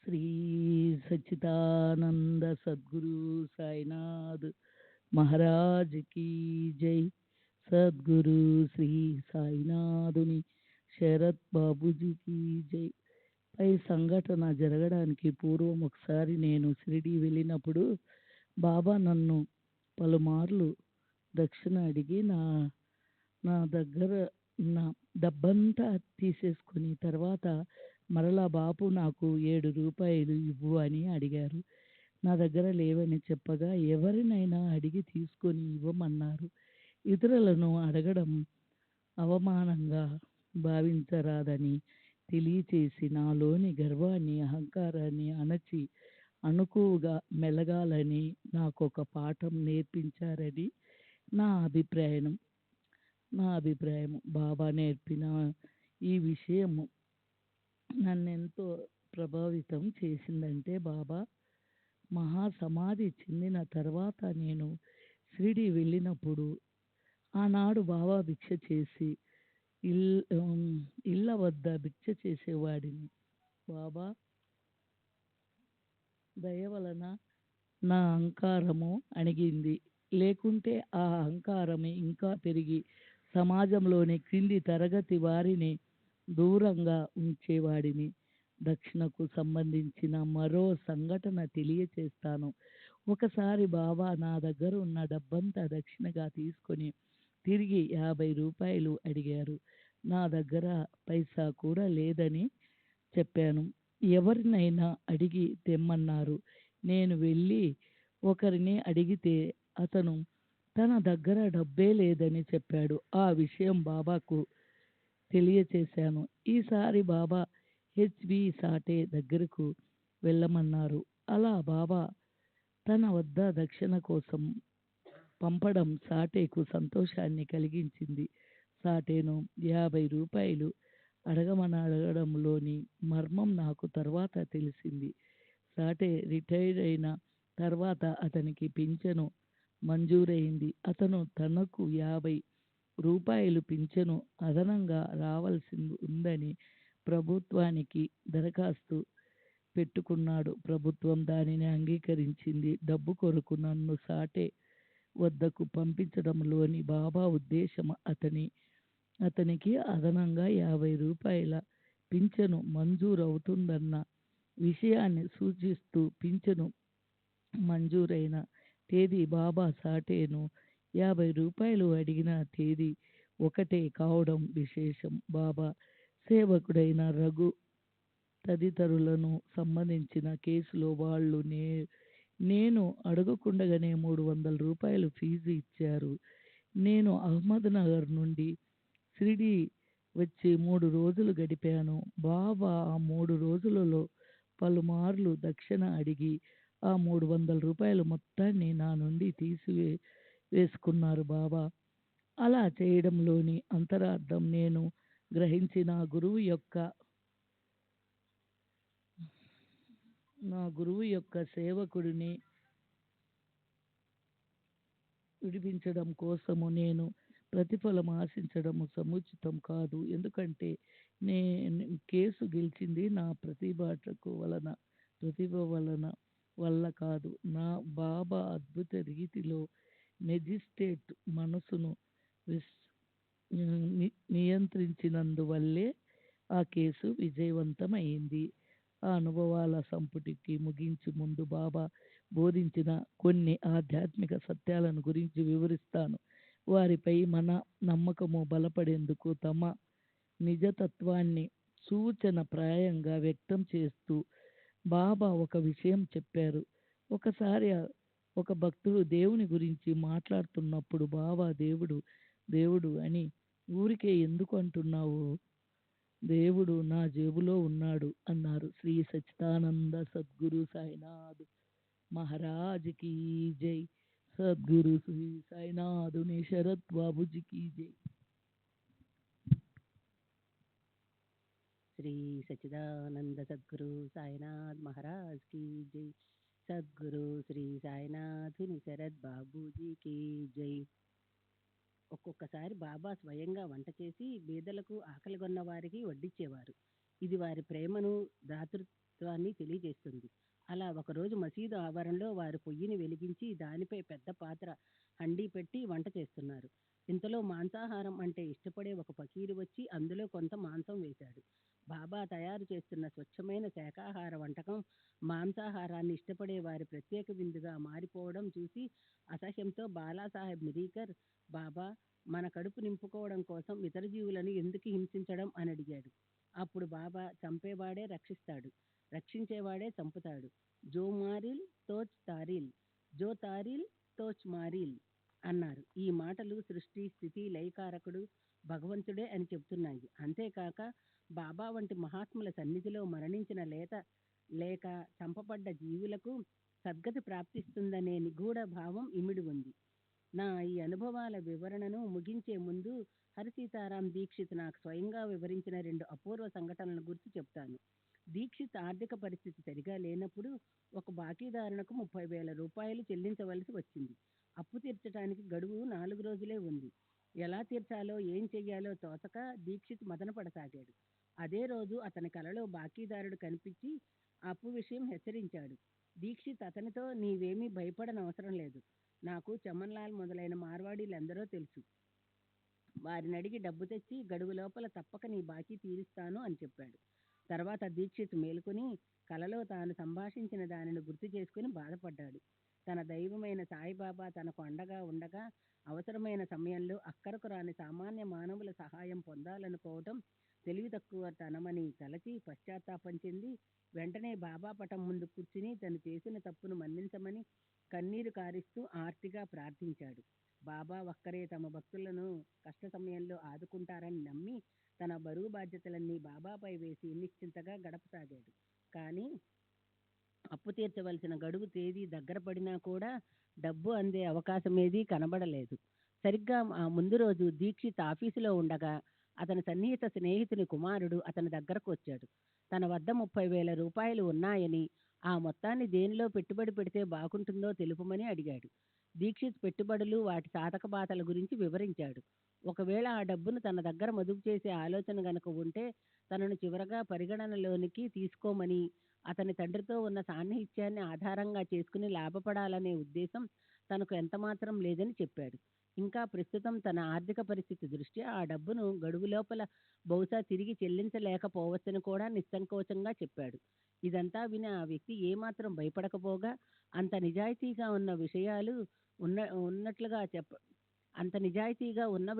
శ్రీ సచ్చిదానంద సద్గురు సాయినాథ్ మహారాజ్ కీ జై. సద్గురు శ్రీ సాయినాథుని శరత్ బాబూజీకి జై. పై సంఘటన జరగడానికి పూర్వం ఒకసారి నేను షిరిడి వెళ్ళినప్పుడు బాబా నన్ను పలుమార్లు దక్షిణ అడిగి నా దగ్గర ఉన్న డబ్బంతా తీసేసుకుని తర్వాత మరలా బాపు నాకు 7 రూపాయలు ఇవ్వు అని అడిగారు. నా దగ్గర లేవని చెప్పగా ఎవరినైనా అడిగి తీసుకొని ఇవ్వమన్నారు. ఇతరులను అడగడం అవమానంగా భావించరాదని తెలియచేసి నాలోని గర్వాన్ని అహంకారాన్ని అణచి అణుకువగా మెలగాలని నాకొక పాఠం నేర్పించారని నా అభిప్రాయం. బాబా నేర్పిన ఈ విషయము నన్నెంతో ప్రభావితం చేసిందంటే బాబా మహాసమాధి చెందిన తర్వాత నేను షిరిడి వెళ్ళినప్పుడు ఆనాడు బాబా భిక్ష చేసి ఇళ్ళ వద్ద భిక్ష చేసేవాడిని. బాబా దయ వలన నా అహంకారము అణిగింది. లేకుంటే ఆ అహంకారమే ఇంకా పెరిగి సమాజంలోని క్రింది తరగతి వారిని దూరంగా ఉంచేవాడిని. దక్షిణకు సంబంధించిన మరో సంఘటన తెలియచేస్తాను. ఒకసారి బాబా నా దగ్గర ఉన్న డబ్బంతా దక్షిణగా తీసుకొని తిరిగి 50 రూపాయలు అడిగారు. నా దగ్గర పైసా కూడా లేదని చెప్పాను. ఎవరినైనా అడిగి తెమ్మన్నారు. నేను వెళ్ళి ఒకరిని అడిగితే అతను తన దగ్గర డబ్బే లేదని చెప్పాడు. ఆ విషయం బాబాకు తెలియచేశాను. ఈసారి బాబా హెచ్బి సాటే దగ్గరకు వెళ్ళమన్నారు. అలా బాబా తన వద్ద దక్షిణ కోసం పంపడం సాటేకు సంతోషాన్ని కలిగించింది. సాటేను 50 రూపాయలు అడగడంలోని మర్మం నాకు తర్వాత తెలిసింది. సాటే రిటైర్ అయిన తర్వాత అతనికి పింఛను మంజూరైంది. అతను తనకు 50 రూపాయలు పింఛను అదనంగా రావాల్సి ఉందని ప్రభుత్వానికి దరఖాస్తు పెట్టుకున్నాడు. ప్రభుత్వం దానిని అంగీకరించింది. డబ్బు కొరకు నన్ను సాటే వద్దకు పంపించడంలోని బాబా ఉద్దేశం అతనికి అదనంగా 50 రూపాయల పింఛను మంజూరవుతుందన్న విషయాన్ని సూచిస్తూ పింఛను మంజూరైన తేదీ బాబా సాటేను 50 రూపాయలు అడిగిన తేదీ ఒకటే కావడం విశేషం. బాబా సేవకుడైన రఘు తదితరులను సంబంధించిన కేసులో వాళ్ళు నేను అడగకుండగానే 300 రూపాయలు ఫీజు ఇచ్చారు. నేను అహ్మద్ నగర్ నుండి షిరిడి వచ్చి 3 రోజులు గడిపాను. బాబా ఆ 3 రోజులలో పలుమార్లు దక్షిణ అడిగి ఆ 300 రూపాయలు మొత్తాన్ని నా నుండి వేసుకున్నారు. బాబా అలా చేయడంలోని అంతరార్థం నేను గ్రహించిన నా గురువు యొక్క సేవకుడిని విడిపించడం కోసము నేను ప్రతిఫలం ఆశించడము సముచితం కాదు. ఎందుకంటే నేను కేసు గెలిచింది నా ప్రతిభ వల్ల కాదు. నా బాబా అద్భుత రీతిలో మెజిస్ట్రేట్ మనసును నియంత్రించినందువల్లే ఆ కేసు విజయవంతమైంది. ఆ అనుభవాల సంపుటికి ముగించి ముందు బాబా బోధించిన కొన్ని ఆధ్యాత్మిక సత్యాలను గురించి వివరిస్తాను. వారిపై మన నమ్మకము బలపడేందుకు తమ నిజతత్వాన్ని సూచనప్రాయంగా వ్యక్తం చేస్తూ బాబా ఒక విషయం చెప్పారు. ఒకసారి ఒక భక్తుడు దేవుని గురించి మాట్లాడుతున్నప్పుడు బాబా దేవుడు దేవుడు అని ఊరికే ఎందుకు అంటున్నావు? దేవుడు నా జేబులో ఉన్నాడు అన్నారు. శ్రీ సచ్చిదానంద సద్గురు సాయినాథ్ మహారాజ్ కి జై. సద్గురు శ్రీ సాయినాథుని శరత్ బాబుజీ की जय. శ్రీ సచ్చిదానంద సద్గురు సాయినాథ్ మహారాజ్ కి జై. సద్గురు శ్రీ సాయినాథుని శరత్ బాబూజీకి జై. ఒక్కొక్కసారి బాబా స్వయంగా వంట చేసి బీదలకు ఆకలిగొన్న వారికి వడ్డించేవారు. ఇది వారి ప్రేమను దాతృత్వాన్ని తెలియజేస్తుంది. అలా ఒకరోజు మసీదు ఆవరణలో వారు పొయ్యిని వెలిగించి దానిపై పెద్ద పాత్ర హండీ పెట్టి వంట చేస్తున్నారు. ఇంతలో మాంసాహారం అంటే ఇష్టపడే ఒక ఫకీరు వచ్చి అందులో కొంత మాంసం వేశాడు. బాబా తయారు చేస్తున్న స్వచ్ఛమైన శాకాహార వంటకం మాంసాహారాన్ని ఇష్టపడే వారి ప్రత్యేక విందుగా మారిపోవడం చూసి అసహ్యంతో బాలాసాహెబ్ మిరీకర్, బాబా, మన కడుపు నింపుకోవడం కోసం ఇతర జీవులను ఎందుకు హింసించడం అని అడిగాడు. అప్పుడు బాబా, చంపేవాడే రక్షిస్తాడు, రక్షించేవాడే చంపుతాడు. జో మారిల్ తోచ్ తారిల్, జో తారిల్ తోచ్ మారిల్ అన్నారు. ఈ మాటలు సృష్టి స్థితి లయకారకుడు భగవంతుడే అని చెప్తున్నాయి. అంతేకాక బాబా వంటి మహాత్ముల సన్నిధిలో మరణించిన లేక చంపబడ్డ జీవులకు సద్గతి ప్రాప్తిస్తుందనే నిగూఢ భావం ఇమిడి ఉంది. నా ఈ అనుభవాల వివరణను ముగించే ముందు హరిసీతారాం దీక్షిత్ నాకు స్వయంగా వివరించిన 2 అపూర్వ సంఘటనల గురించి చెప్తాను. దీక్షిత్ ఆర్థిక పరిస్థితి సరిగా లేనప్పుడు ఒక బాకీదారునకు 30,000 రూపాయలు చెల్లించవలసి వచ్చింది. అప్పు తీర్చడానికి గడువు 4 రోజులే ఉంది. ఎలా తీర్చాలో ఏం చెయ్యాలో తోచక దీక్షిత్ మదనపడసాగాడు. అదే రోజు అతని కలలో బాకీదారుడు కనిపించి అప్పు విషయం హెచ్చరించాడు. దీక్షిత్ అతనితో, నీవేమీ భయపడనవసరం లేదు, నాకు చమన్లాల్ మొదలైన మార్వాడీలందరూ తెలుసు, వారిని అడిగి డబ్బు తెచ్చి గడువు లోపల తప్పక నీ బాకీ తీరుస్తాను అని చెప్పాడు. తర్వాత దీక్షిత్ మేలుకొని కలలో తాను సంభాషించిన దానిని గుర్తు చేసుకుని బాధపడ్డాడు. తన దైవమైన సాయిబాబా తనకు అండగా ఉండగా అవసరమైన సమయంలో అక్కరకు రాని సామాన్య మానవుల సహాయం పొందాలనుకోవటం తెలివి తక్కువ తనమని తలచి పశ్చాత్తాపం చెంది వెంటనే బాబా పటం ముందు కూర్చుని తను చేసిన తప్పును మన్నించమని కన్నీరు కారిస్తూ ఆర్తిగా ప్రార్థించాడు. బాబా ఒక్కరే తమ భక్తులను కష్ట సమయంలో ఆదుకుంటారని నమ్మి తన బరువు బాధ్యతలన్నీ బాబాపై వేసి నిశ్చింతగా గడపసాగాడు. కానీ అప్పు తీర్చవలసిన గడువు తేదీ దగ్గర పడినా కూడా డబ్బు అందే అవకాశమేదీ కనబడలేదు. సరిగ్గా ఆ ముందు రోజు దీక్షిత్ ఆఫీసులో ఉండగా అతని సన్నిహిత స్నేహితుని కుమారుడు అతని దగ్గరకు వచ్చాడు. తన వద్ద 30,000 రూపాయలు ఉన్నాయని, ఆ మొత్తాన్ని దేనిలో పెట్టుబడి పెడితే బాగుంటుందో తెలుపమని అడిగాడు. దీక్షిత్ పెట్టుబడులు, వాటి సాధకబాధల గురించి వివరించాడు. ఒకవేళ ఆ డబ్బును తన దగ్గర మదుపు చేసే ఆలోచన గనక ఉంటే తనను చివరగా పరిగణనలోనికి తీసుకోమని, అతని తండ్రితో ఉన్న సాన్నిహిత్యాన్ని ఆధారంగా చేసుకుని లాభపడాలనే ఉద్దేశం తనకు ఎంతమాత్రం లేదని చెప్పాడు. ఇంకా ప్రస్తుతం తన ఆర్థిక పరిస్థితి దృష్ట్యా ఆ డబ్బును గడువు లోపల బహుశా తిరిగి చెల్లించలేకపోవచ్చని కూడా నిస్సంకోచంగా చెప్పాడు. ఇదంతా విని ఆ వ్యక్తి ఏమాత్రం భయపడకపోగా అంత నిజాయితీగా ఉన్న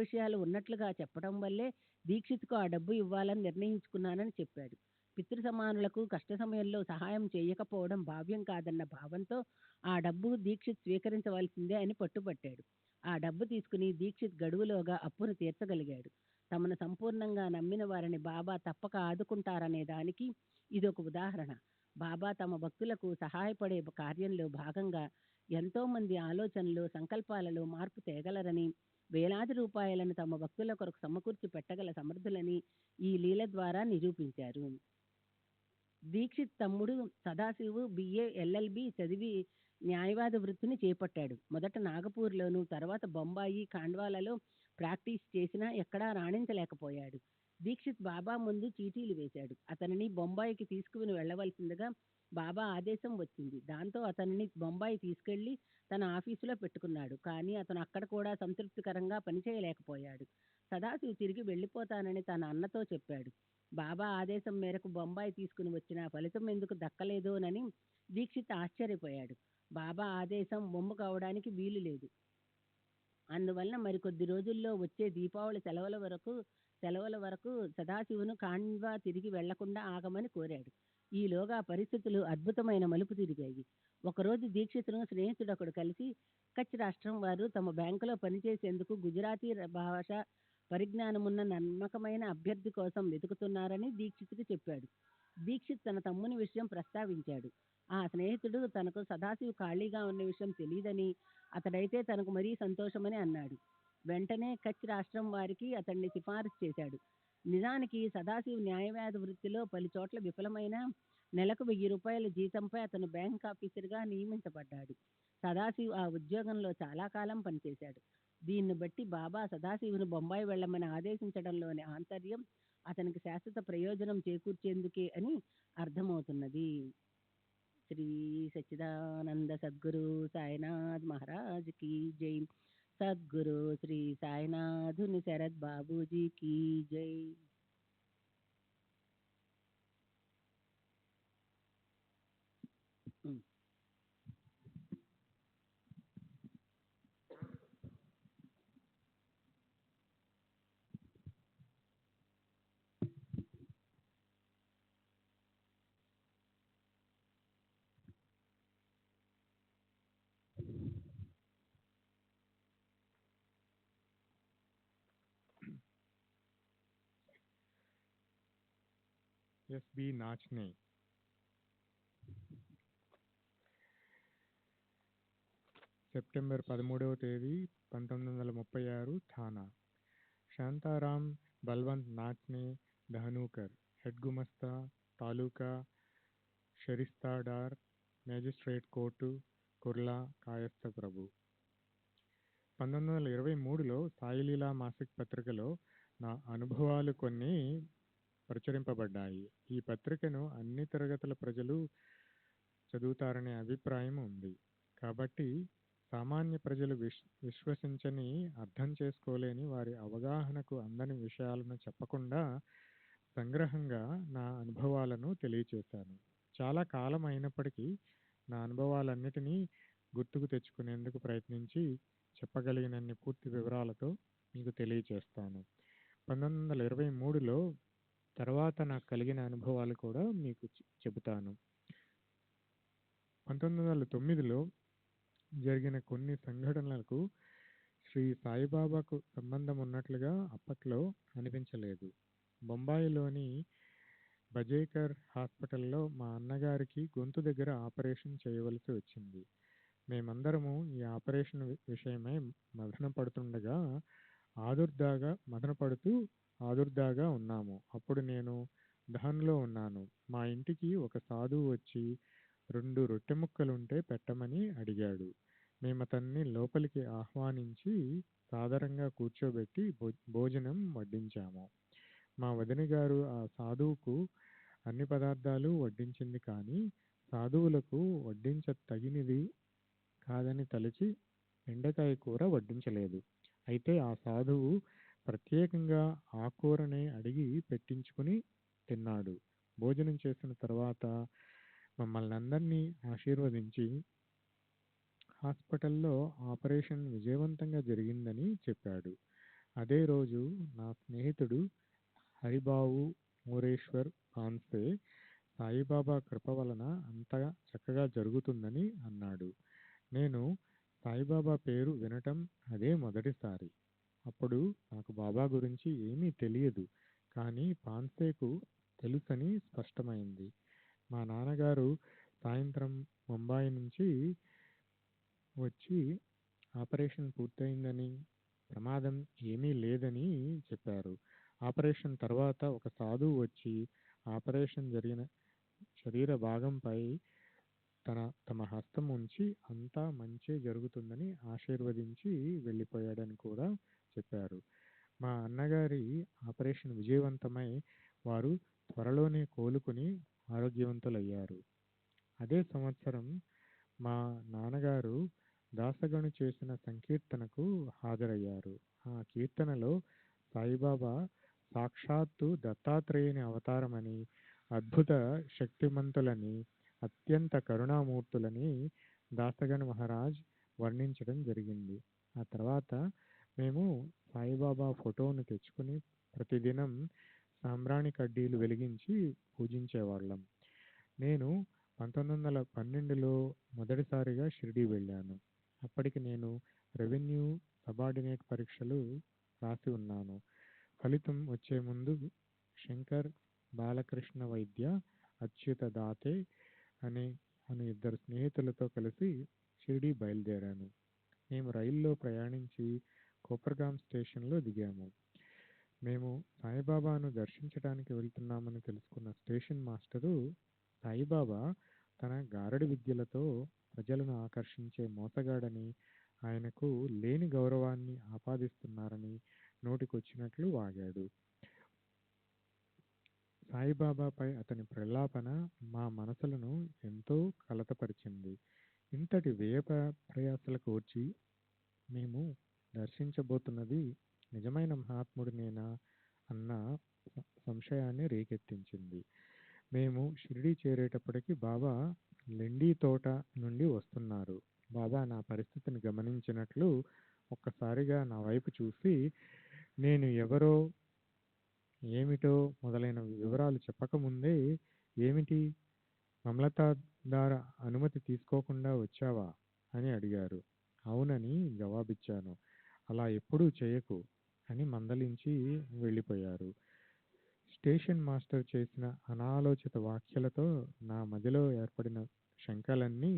విషయాలు ఉన్నట్లుగా చెప్పడం వల్లే దీక్షిత్కు ఆ డబ్బు ఇవ్వాలని నిర్ణయించుకున్నానని చెప్పాడు. పితృ సమానులకు కష్ట సమయంలో సహాయం చేయకపోవడం భావ్యం కాదన్న భావంతో ఆ డబ్బు దీక్షిత్ స్వీకరించవలసిందే అని పట్టుబట్టాడు. ఆ డబ్బు తీసుకుని దీక్షిత్ గడువులోగా అప్పును తీర్చగలిగాడు. తమను సంపూర్ణంగా నమ్మిన వారిని బాబా తప్పక ఆదుకుంటారనే దానికి ఇదొక ఉదాహరణ. బాబా తమ భక్తులకు సహాయపడే కార్యంలో భాగంగా ఎంతో మంది ఆలోచనలు, సంకల్పాలలో మార్పు తేగలరని, వేలాది రూపాయలను తమ భక్తుల కొరకు సమకూర్చి పెట్టగల సమర్థులని ఈ లీల ద్వారా నిరూపించారు. దీక్షిత్ తమ్ముడు సదాశివు BA LLB చదివి న్యాయవాద వృత్తిని చేపట్టాడు. మొదట నాగపూర్లోను, తర్వాత బొంబాయి, ఖాండ్వాలలో ప్రాక్టీస్ చేసినా ఎక్కడా రాణించలేకపోయాడు. దీక్షిత్ బాబా ముందు చీటీలు వేశాడు. అతనిని బొంబాయికి తీసుకుని వెళ్ళవలసిందిగా బాబా ఆదేశం వచ్చింది. దాంతో అతనిని బొంబాయి తీసుకెళ్లి తన ఆఫీసులో పెట్టుకున్నాడు. కానీ అతను అక్కడ కూడా సంతృప్తికరంగా పనిచేయలేకపోయాడు. సదాశివ్ తిరిగి వెళ్ళిపోతానని తన అన్నతో చెప్పాడు. బాబా ఆదేశం మేరకు బొంబాయి తీసుకుని వచ్చిన ఫలితం ఎందుకు దక్కలేదోనని దీక్షిత్ ఆశ్చర్యపోయాడు. బాబా ఆదేశం వమ్ము కావడానికి వీలు లేదు. అందువలన మరికొద్ది రోజుల్లో వచ్చే దీపావళి సెలవుల వరకు సదాశివును ఖాండ్వా తిరిగి వెళ్లకుండా ఆగమని కోరాడు. ఈలోగా పరిస్థితులు అద్భుతమైన మలుపు తిరిగాయి. ఒకరోజు దీక్షితును స్నేహితుడొకడు కలిసి కచ్ రాష్ట్రం వారు తమ బ్యాంకులో పనిచేసేందుకు గుజరాతీ భాష పరిజ్ఞానమున్న నమ్మకమైన అభ్యర్థి కోసం వెతుకుతున్నారని దీక్షిత్కి చెప్పాడు. దీక్షిత్ తన తమ్ముని విషయం ప్రస్తావించాడు. ఆ స్నేహితుడు తనకు సదాశివ్ ఖాళీగా ఉన్న విషయం తెలియదని, అతడైతే తనకు మరీ సంతోషమని అన్నాడు. వెంటనే కచ్ రాష్ట్రం వారికి అతన్ని సిఫారసు చేశాడు. నిజానికి సదాశివ్ న్యాయవాద వృత్తిలో పలుచోట్ల విఫలమైన నెలకు 1000 రూపాయల జీతంపై అతను బ్యాంక్ ఆఫీసర్గా నియమించబడ్డాడు. సదాశివ్ ఆ ఉద్యోగంలో చాలా కాలం పనిచేశాడు. దీన్ని బట్టి బాబా సదాశివును బొంబాయి వెళ్ళమని ఆదేశించడంలోని ఆంతర్యం అతనికి శాశ్వత ప్రయోజనం చేకూర్చేందుకే అని అర్థమవుతున్నది. శ్రీ సచ్చిదానంద సద్గురు సాయినాథ్ మహారాజ్ की जय. సద్గురు శ్రీ సాయినాథుని శరత్ బాబూజీ की जय. ఎస్బి నాచ్నే. సెప్టెంబర్ 13వ తేదీ 1936 థానా. శాంతారాం బల్వంత్ నాచ్నే ధానూకర్, హెడ్ గుమస్తా, తాలూకా షరిస్తాడార్, మేజిస్ట్రేట్ కోర్టు, కుర్లా, కాయస్థ ప్రభు. 1923లో సాయిలీలా మాసిక్ పత్రికలో నా అనుభవాలు కొన్ని ప్రచురింపబడ్డాయి. ఈ పత్రికను అన్ని తరగతుల ప్రజలు చదువుతారనే అభిప్రాయం ఉంది. కాబట్టి సామాన్య ప్రజలు విశ్వసించని, అర్థం చేసుకోలేని, వారి అవగాహనకు అందని విషయాలను చెప్పకుండా సంగ్రహంగా నా అనుభవాలను తెలియచేశాను. చాలా కాలం అయినప్పటికీ నా అనుభవాలన్నిటినీ గుర్తుకు తెచ్చుకునేందుకు ప్రయత్నించి చెప్పగలిగినన్ని పూర్తి వివరాలతో మీకు తెలియచేస్తాను. 1923లో తర్వాత నాకు కలిగిన అనుభవాలు కూడా మీకు చెబుతాను. 1909లో జరిగిన కొన్ని సంఘటనలకు శ్రీ సాయిబాబాకు సంబంధం ఉన్నట్లుగా అప్పట్లో అనిపించలేదు. బొంబాయిలోని బజేకర్ హాస్పిటల్లో మా అన్నగారికి గొంతు దగ్గర ఆపరేషన్ చేయవలసి వచ్చింది. మేమందరము ఈ ఆపరేషన్ విషయమై మదనపడుతూ ఆదుర్దాగా ఉన్నాము. అప్పుడు నేను దహన్లో ఉన్నాను. మా ఇంటికి ఒక సాధువు వచ్చి 2 రొట్టె ముక్కలుంటే పెట్టమని అడిగాడు. మేమతన్ని లోపలికి ఆహ్వానించి సాదరంగా కూర్చోబెట్టి భోజనం వడ్డించాము. మా వదినగారు ఆ సాధువుకు అన్ని పదార్థాలు వడ్డించింది, కానీ సాధువులకు వడ్డించ తగినది కాదని తలచి బెండకాయ కూర వడ్డించలేదు. అయితే ఆ సాధువు ప్రత్యేకంగా ఆ కూరనే అడిగి పెట్టించుకుని తిన్నాడు. భోజనం చేసిన తర్వాత మమ్మల్ని అందరినీ ఆశీర్వదించి హాస్పిటల్లో ఆపరేషన్ విజయవంతంగా జరిగిందని చెప్పాడు. అదే రోజు నా స్నేహితుడు హరిబాబు మోరేశ్వర్ పాన్సే సాయిబాబా కృప వలన అంతా చక్కగా జరుగుతుందని అన్నాడు. నేను సాయిబాబా పేరు వినటం అదే మొదటిసారి. అప్పుడు నాకు బాబా గురించి ఏమీ తెలియదు, కానీ పాన్సేకు తెలుసని స్పష్టమైంది. మా నాన్నగారు సాయంత్రం ముంబాయి నుంచి వచ్చి ఆపరేషన్ పూర్తయిందని, ప్రమాదం ఏమీ లేదని చెప్పారు. ఆపరేషన్ తర్వాత ఒక సాధువు వచ్చి ఆపరేషన్ జరిగిన శరీర భాగంపై తమ హస్తం ఉంచి అంతా మంచే జరుగుతుందని ఆశీర్వదించి వెళ్ళిపోయాడని కూడా చెప్పారు. మా అన్నగారి ఆపరేషన్ విజయవంతమై వారు త్వరలోనే కోలుకుని ఆరోగ్యవంతులయ్యారు. అదే సంవత్సరం మా నాన్నగారు దాసగను చేసిన సంకీర్తనకు హాజరయ్యారు. ఆ కీర్తనలో సాయిబాబా సాక్షాత్తు దత్తాత్రేయుని అవతారమని, అద్భుత శక్తిమంతులని, అత్యంత కరుణామూర్తులని దాసగన్ మహారాజ్ వర్ణించడం జరిగింది. ఆ తర్వాత మేము సాయిబాబా ఫోటోను తెచ్చుకుని ప్రతిదినం సాంబ్రాణి కడ్డీలు వెలిగించి పూజించేవాళ్ళం. నేను 1912లో మొదటిసారిగా షిరిడీ వెళ్ళాను. అప్పటికి నేను రెవెన్యూ సబార్డినేట్ పరీక్షలు రాసి ఉన్నాను. ఫలితం వచ్చే ముందు శంకర్, బాలకృష్ణ వైద్య, అచ్యుత దాతే అనే ఇద్దరు స్నేహితులతో కలిసి షిరిడీ బయలుదేరాను. మేము రైల్లో ప్రయాణించి కోపర్గాం స్టేషన్లో దిగాము. మేము సాయిబాబాను దర్శించడానికి వెళ్తున్నామని తెలుసుకున్న స్టేషన్ మాస్టరు సాయిబాబా తన గారడి విద్యలతో ప్రజలను ఆకర్షించే మోసగాడని, ఆయనకు లేని గౌరవాన్ని ఆపాదిస్తున్నారని నోటికొచ్చినట్లు వాగాడు. సాయిబాబాపై అతని ప్రలాపన మా మనసులను ఎంతో కలతపరిచింది. ఇంతటి వ్యయ ప్రయాసలకు వచ్చి మేము దర్శించబోతున్నది నిజమైన మహాత్ముడినేనా అన్న సంశయాన్ని రేకెత్తించింది. మేము షిరిడీ చేరేటప్పటికి బాబా లెండి తోట నుండి వస్తున్నారు. బాబా నా పరిస్థితిని గమనించినట్లు ఒక్కసారిగా నా వైపు చూసి, నేను ఎవరో ఏమిటో మొదలైన వివరాలు చెప్పకముందే, ఏమిటి మమలతాదార అనుమతి తీసుకోకుండా వచ్చావా అని అడిగారు. అవునని జవాబిచ్చాను. అలా ఎప్పుడూ చేయకు అని మందలించి వెళ్ళిపోయారు. స్టేషన్ మాస్టర్ చేసిన అనాలోచిత వ్యాఖ్యలతో నా మదిలో ఏర్పడిన శంకలన్నీ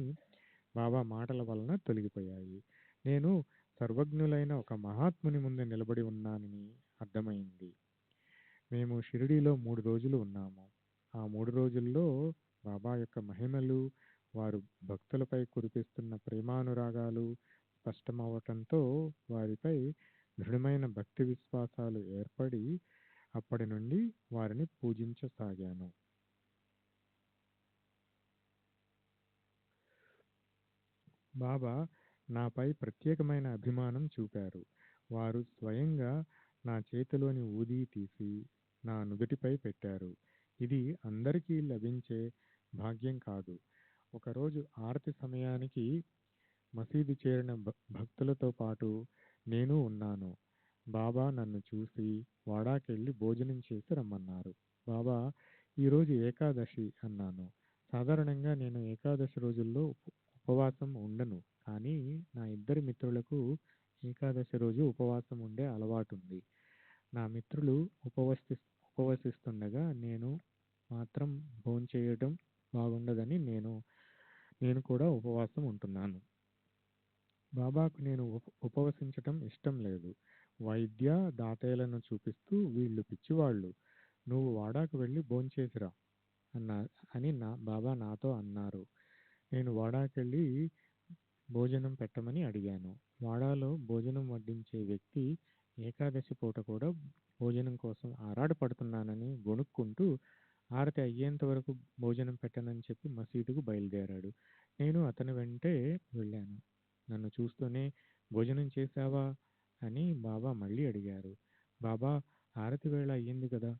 బాబా మాటల వలన తొలగిపోయాయి. నేను సర్వజ్ఞులైన ఒక మహాత్ముని ముందు నిలబడి ఉన్నానని అర్థమైంది. మేము షిరిడీలో 3 రోజులు ఉన్నాము. ఆ 3 రోజుల్లో బాబా యొక్క మహిమలు, వారు భక్తులపై కురిపిస్తున్న ప్రేమానురాగాలు స్పష్టమవటంతో వారిపై దృఢమైన భక్తి విశ్వాసాలు ఏర్పడి అప్పటి నుండి వారిని పూజించసాగాను. బాబా నాపై ప్రత్యేకమైన అభిమానం చూపారు. వారు స్వయంగా నా చేతిలోని ఊదీ తీసి నా నుదుటిపై పెట్టారు. ఇది అందరికీ లభించే భాగ్యం కాదు. ఒకరోజు ఆరతి సమయానికి మసీదు చేరిన భక్తులతో పాటు నేను ఉన్నాను. బాబా నన్ను చూసి వాడాకెళ్ళి భోజనం చేసి రమ్మన్నారు. బాబా, ఈరోజు ఏకాదశి అన్నాను. సాధారణంగా నేను ఏకాదశి రోజుల్లో ఉపవాసం ఉండను. కానీ నా ఇద్దరి మిత్రులకు ఏకాదశి రోజు ఉపవాసం ఉండే అలవాటుంది. నా మిత్రులు ఉపవసిస్తుండగా నేను మాత్రం భోంచేయడం బాగుండదని నేను కూడా ఉపవాసం ఉంటున్నాను. బాబాకు నేను ఉపవసించటం ఇష్టం లేదు. వైద్య దాతయ్యలను చూపిస్తూ, వీళ్ళు పిచ్చివాళ్ళు, నువ్వు వాడాకు వెళ్ళి భోంచేసిరా అని బాబా నాతో అన్నారు. నేను వాడాకెళ్ళి భోజనం పెట్టమని అడిగాను. వాడాలో భోజనం వడ్డించే వ్యక్తి ఏకాదశి పూట కూడా భోజనం కోసం ఆరాటపడుతున్నానని గొణుక్కుంటూ ఆరతి అయ్యేంత వరకు భోజనం పెట్టనని చెప్పి మసీదుకు బయలుదేరాడు. నేను అతని వెంటే వెళ్ళాను. నన్ను చూస్తూనే, భోజనం చేశావా అని బాబా మళ్ళీ అడిగారు. బాబా, ఆరతి వేళ అయ్యింది కదా,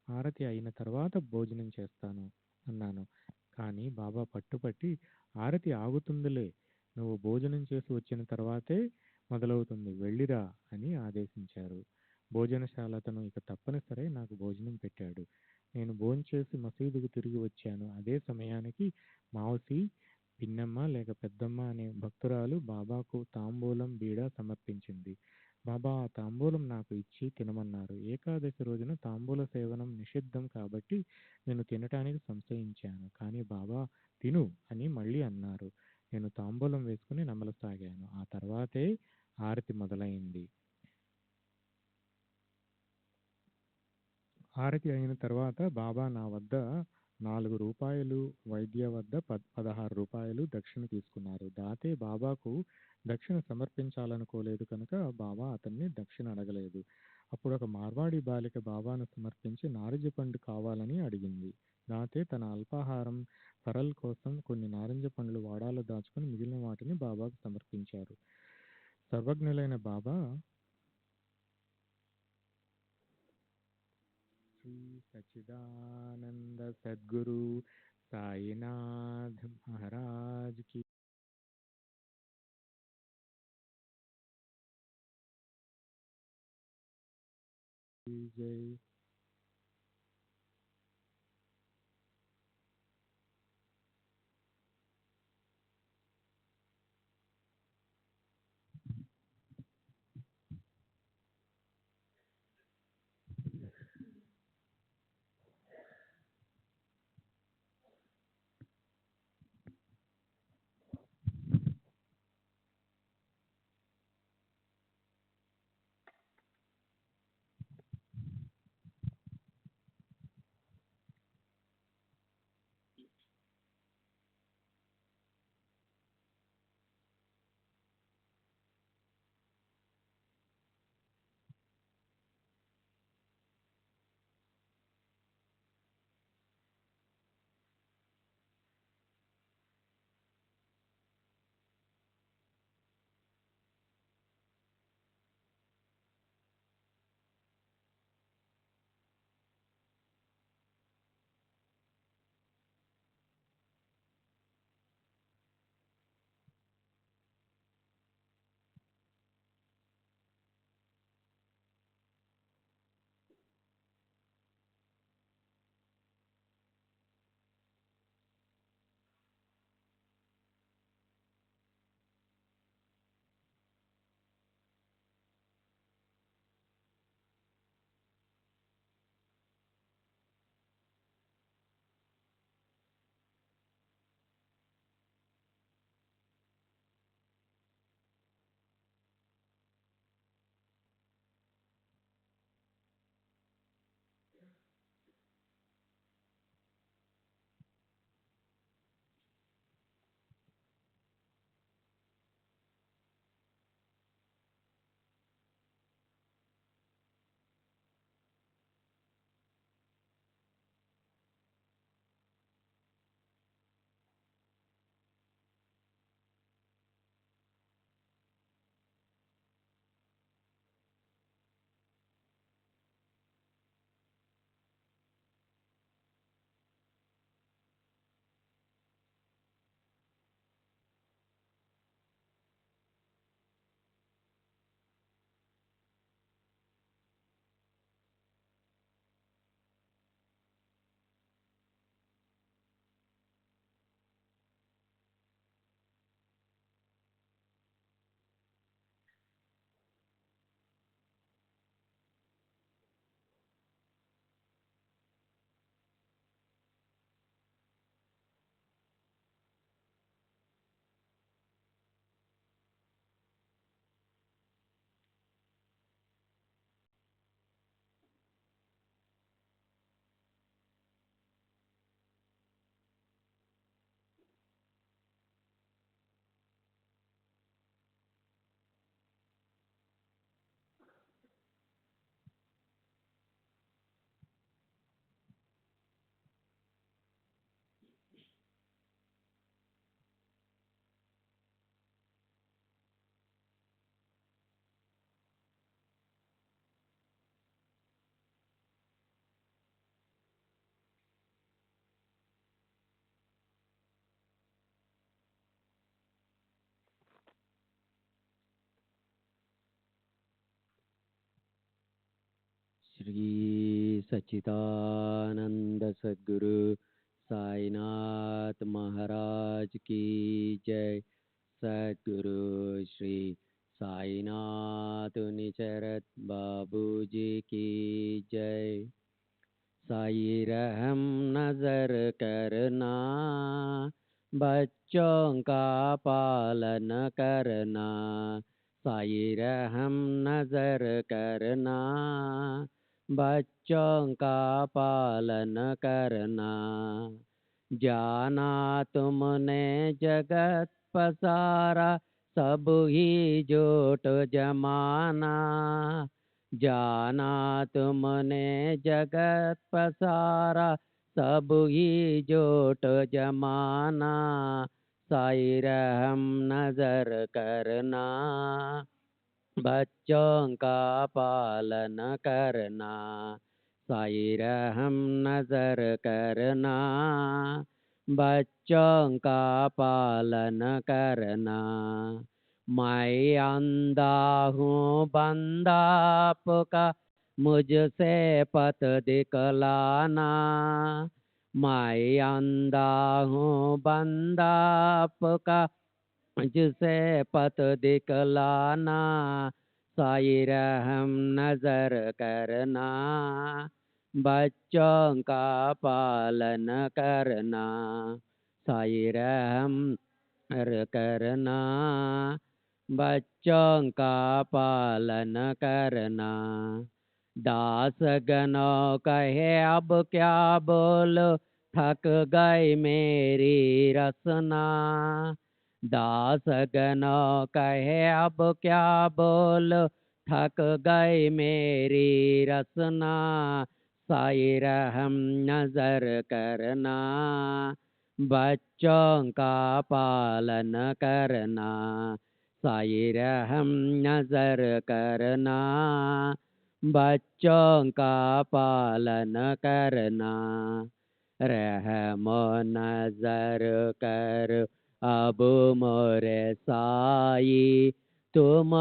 ఆరతి అయిన తర్వాత భోజనం చేస్తాను అన్నాను. కానీ బాబా పట్టుపట్టి, ఆరతి ఆగుతుందిలే, నువ్వు భోజనం చేసి వచ్చిన తర్వాతే మొదలవుతుంది, వెళ్ళిరా అని ఆదేశించారు. భోజనశాలతను ఇక తప్పనిసరి నాకు భోజనం పెట్టాడు. నేను భోంచేసి మసీదుకు తిరిగి వచ్చాను. అదే సమయానికి మావసి, పిన్నమ్మ లేక పెద్దమ్మ అనే భక్తురాలు బాబాకు తాంబూలం బీడా సమర్పించింది. బాబా ఆ తాంబూలం నాకు ఇచ్చి తినమన్నారు. ఏకాదశి రోజున తాంబూల సేవనం నిషిద్ధం కాబట్టి నేను తినటానికి సంశయించాను. కానీ బాబా తిను అని మళ్ళీ అన్నారు. నేను తాంబూలం వేసుకుని నమలసాగాను. ఆ తర్వాతే ఆరతి మొదలైంది. ఆరతి అయిన తర్వాత బాబా నా వద్ద రూ. 4 వైద్య వద్ద 16 రూపాయలు దక్షిణ తీసుకున్నారు. దాతే బాబాకు దక్షిణ సమర్పించాలనుకోలేదు కనుక బాబా అతన్ని దక్షిణ అడగలేదు. అప్పుడు ఒక మార్వాడి బాలిక బాబాను సమర్పించి నారింజ పండు కావాలని అడిగింది. దాతే తన అల్పాహారం ఫరల్ కోసం కొన్ని నారింజ పండ్లు వాడాలో దాచుకుని మిగిలిన వాటిని బాబాకు సమర్పించారు. సర్వజ్ఞులైన బాబా శ్రీ సచ్చిదానంద సద్గురు సాయినాథ్ మహారాజ్ కి జై. श्री सच्चिदानंद सद्गुरु साईनाथ महाराज की जय। सद्गुरु श्री साईनाथ निचरत बाबू जी की जय। साई रहम नजर करना, बच्चों का पालन करना। साई रहम नजर करना, बच्चों का पालन करना। जाना तुमने जगत पसारा, सब ही जोट जमाना। जाना तुमने जगत पसारा, सब ही जोट जमाना। साई रहम नजर करना, बच्चों का पालन करना। साई रहम नजर करना, बच्चों का पालन करना। मैं अंधा हूँ बंदा आपका, मुझसे पथ दिखलाना। मैं अंधा हूँ बंदा आपका, मुझसे पथ दिखलाना। साई रहम नजर करना, बच्चों का पालन करना। साई रहम करना, बच्चों का पालन करना। दास गणों कहे अब क्या बोलो, थक गई मेरी रसना। दास गणों कहे अब क्या बोलो, थक गई मेरी रसना। साई रहम नजर करना, बच्चों का पालन करना। साई रहम नजर करना, बच्चों का पालन करना। रहम नजर कर अब मोरे साई, तुम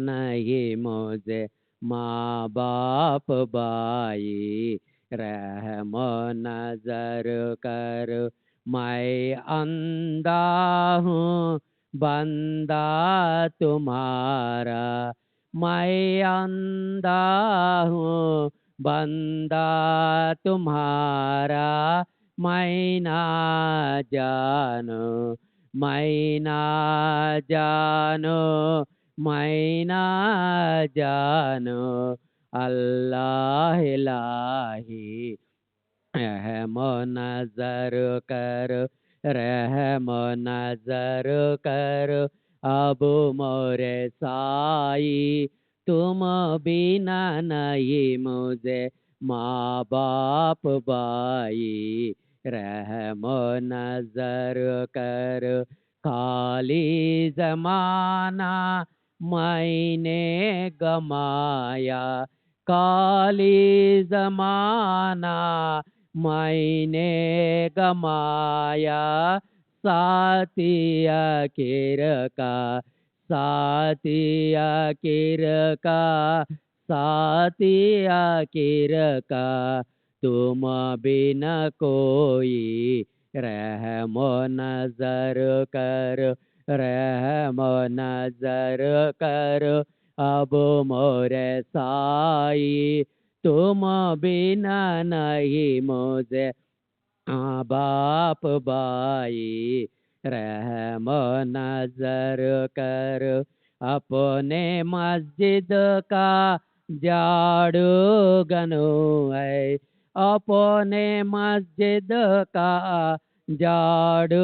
नहीं मुझे माँ बाप बाई। रहम नजर कर मैं अंधा हूँ बंदा तुम्हारा। मैं अंधा हूँ बंदा तुम्हारा। मैं ना जानो, मैं ना जानो, मैं ना जानो। अल्लाह इलाही रहम नजर कर, रहम नजर कर अब मोरे साई। तुम बिना नहीं मुझे माँ बाप बाई। रहम नजर कर खाली जमाना मैंने गमाया। खाली जमाना मैंने गमाया। साथिया किर का, साथिया किर का, साथिया किर का तुम बिन कोई। रहम नजर कर, रहम नजर कर अब मोरे साई। तुम बिना नहीं मुझे माँ बाप बाई। रहम नजर कर अपने मस्जिद का झाड़ू गनो है। अपने मस्जिद का झाड़ू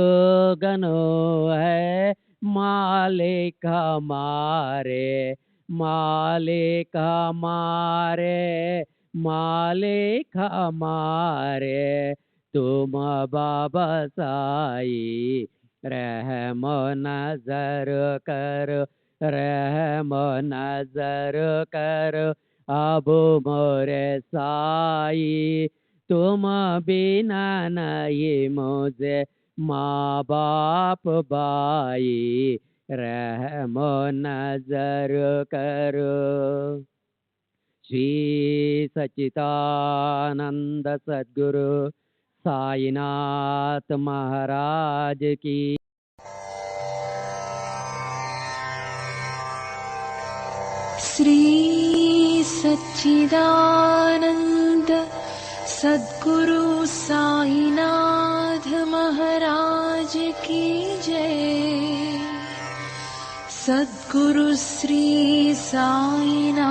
गनो है। मालिक हमारे, मालिक हमारे, मालिक हमारे तुम बाबा साई। रहम नजर कर, रहम नजर कर अब मोरे साई। तुम बिना नहीं मुझे माँ बाप बाई। रहम नजर करो। श्री सच्चिदानंद सद्गुरु साईनाथ महाराज की। श्री सच्चिदानंद सद्गुरु साईनाथ महाराज की जय। सद्गुरु श्री साईनाथुनि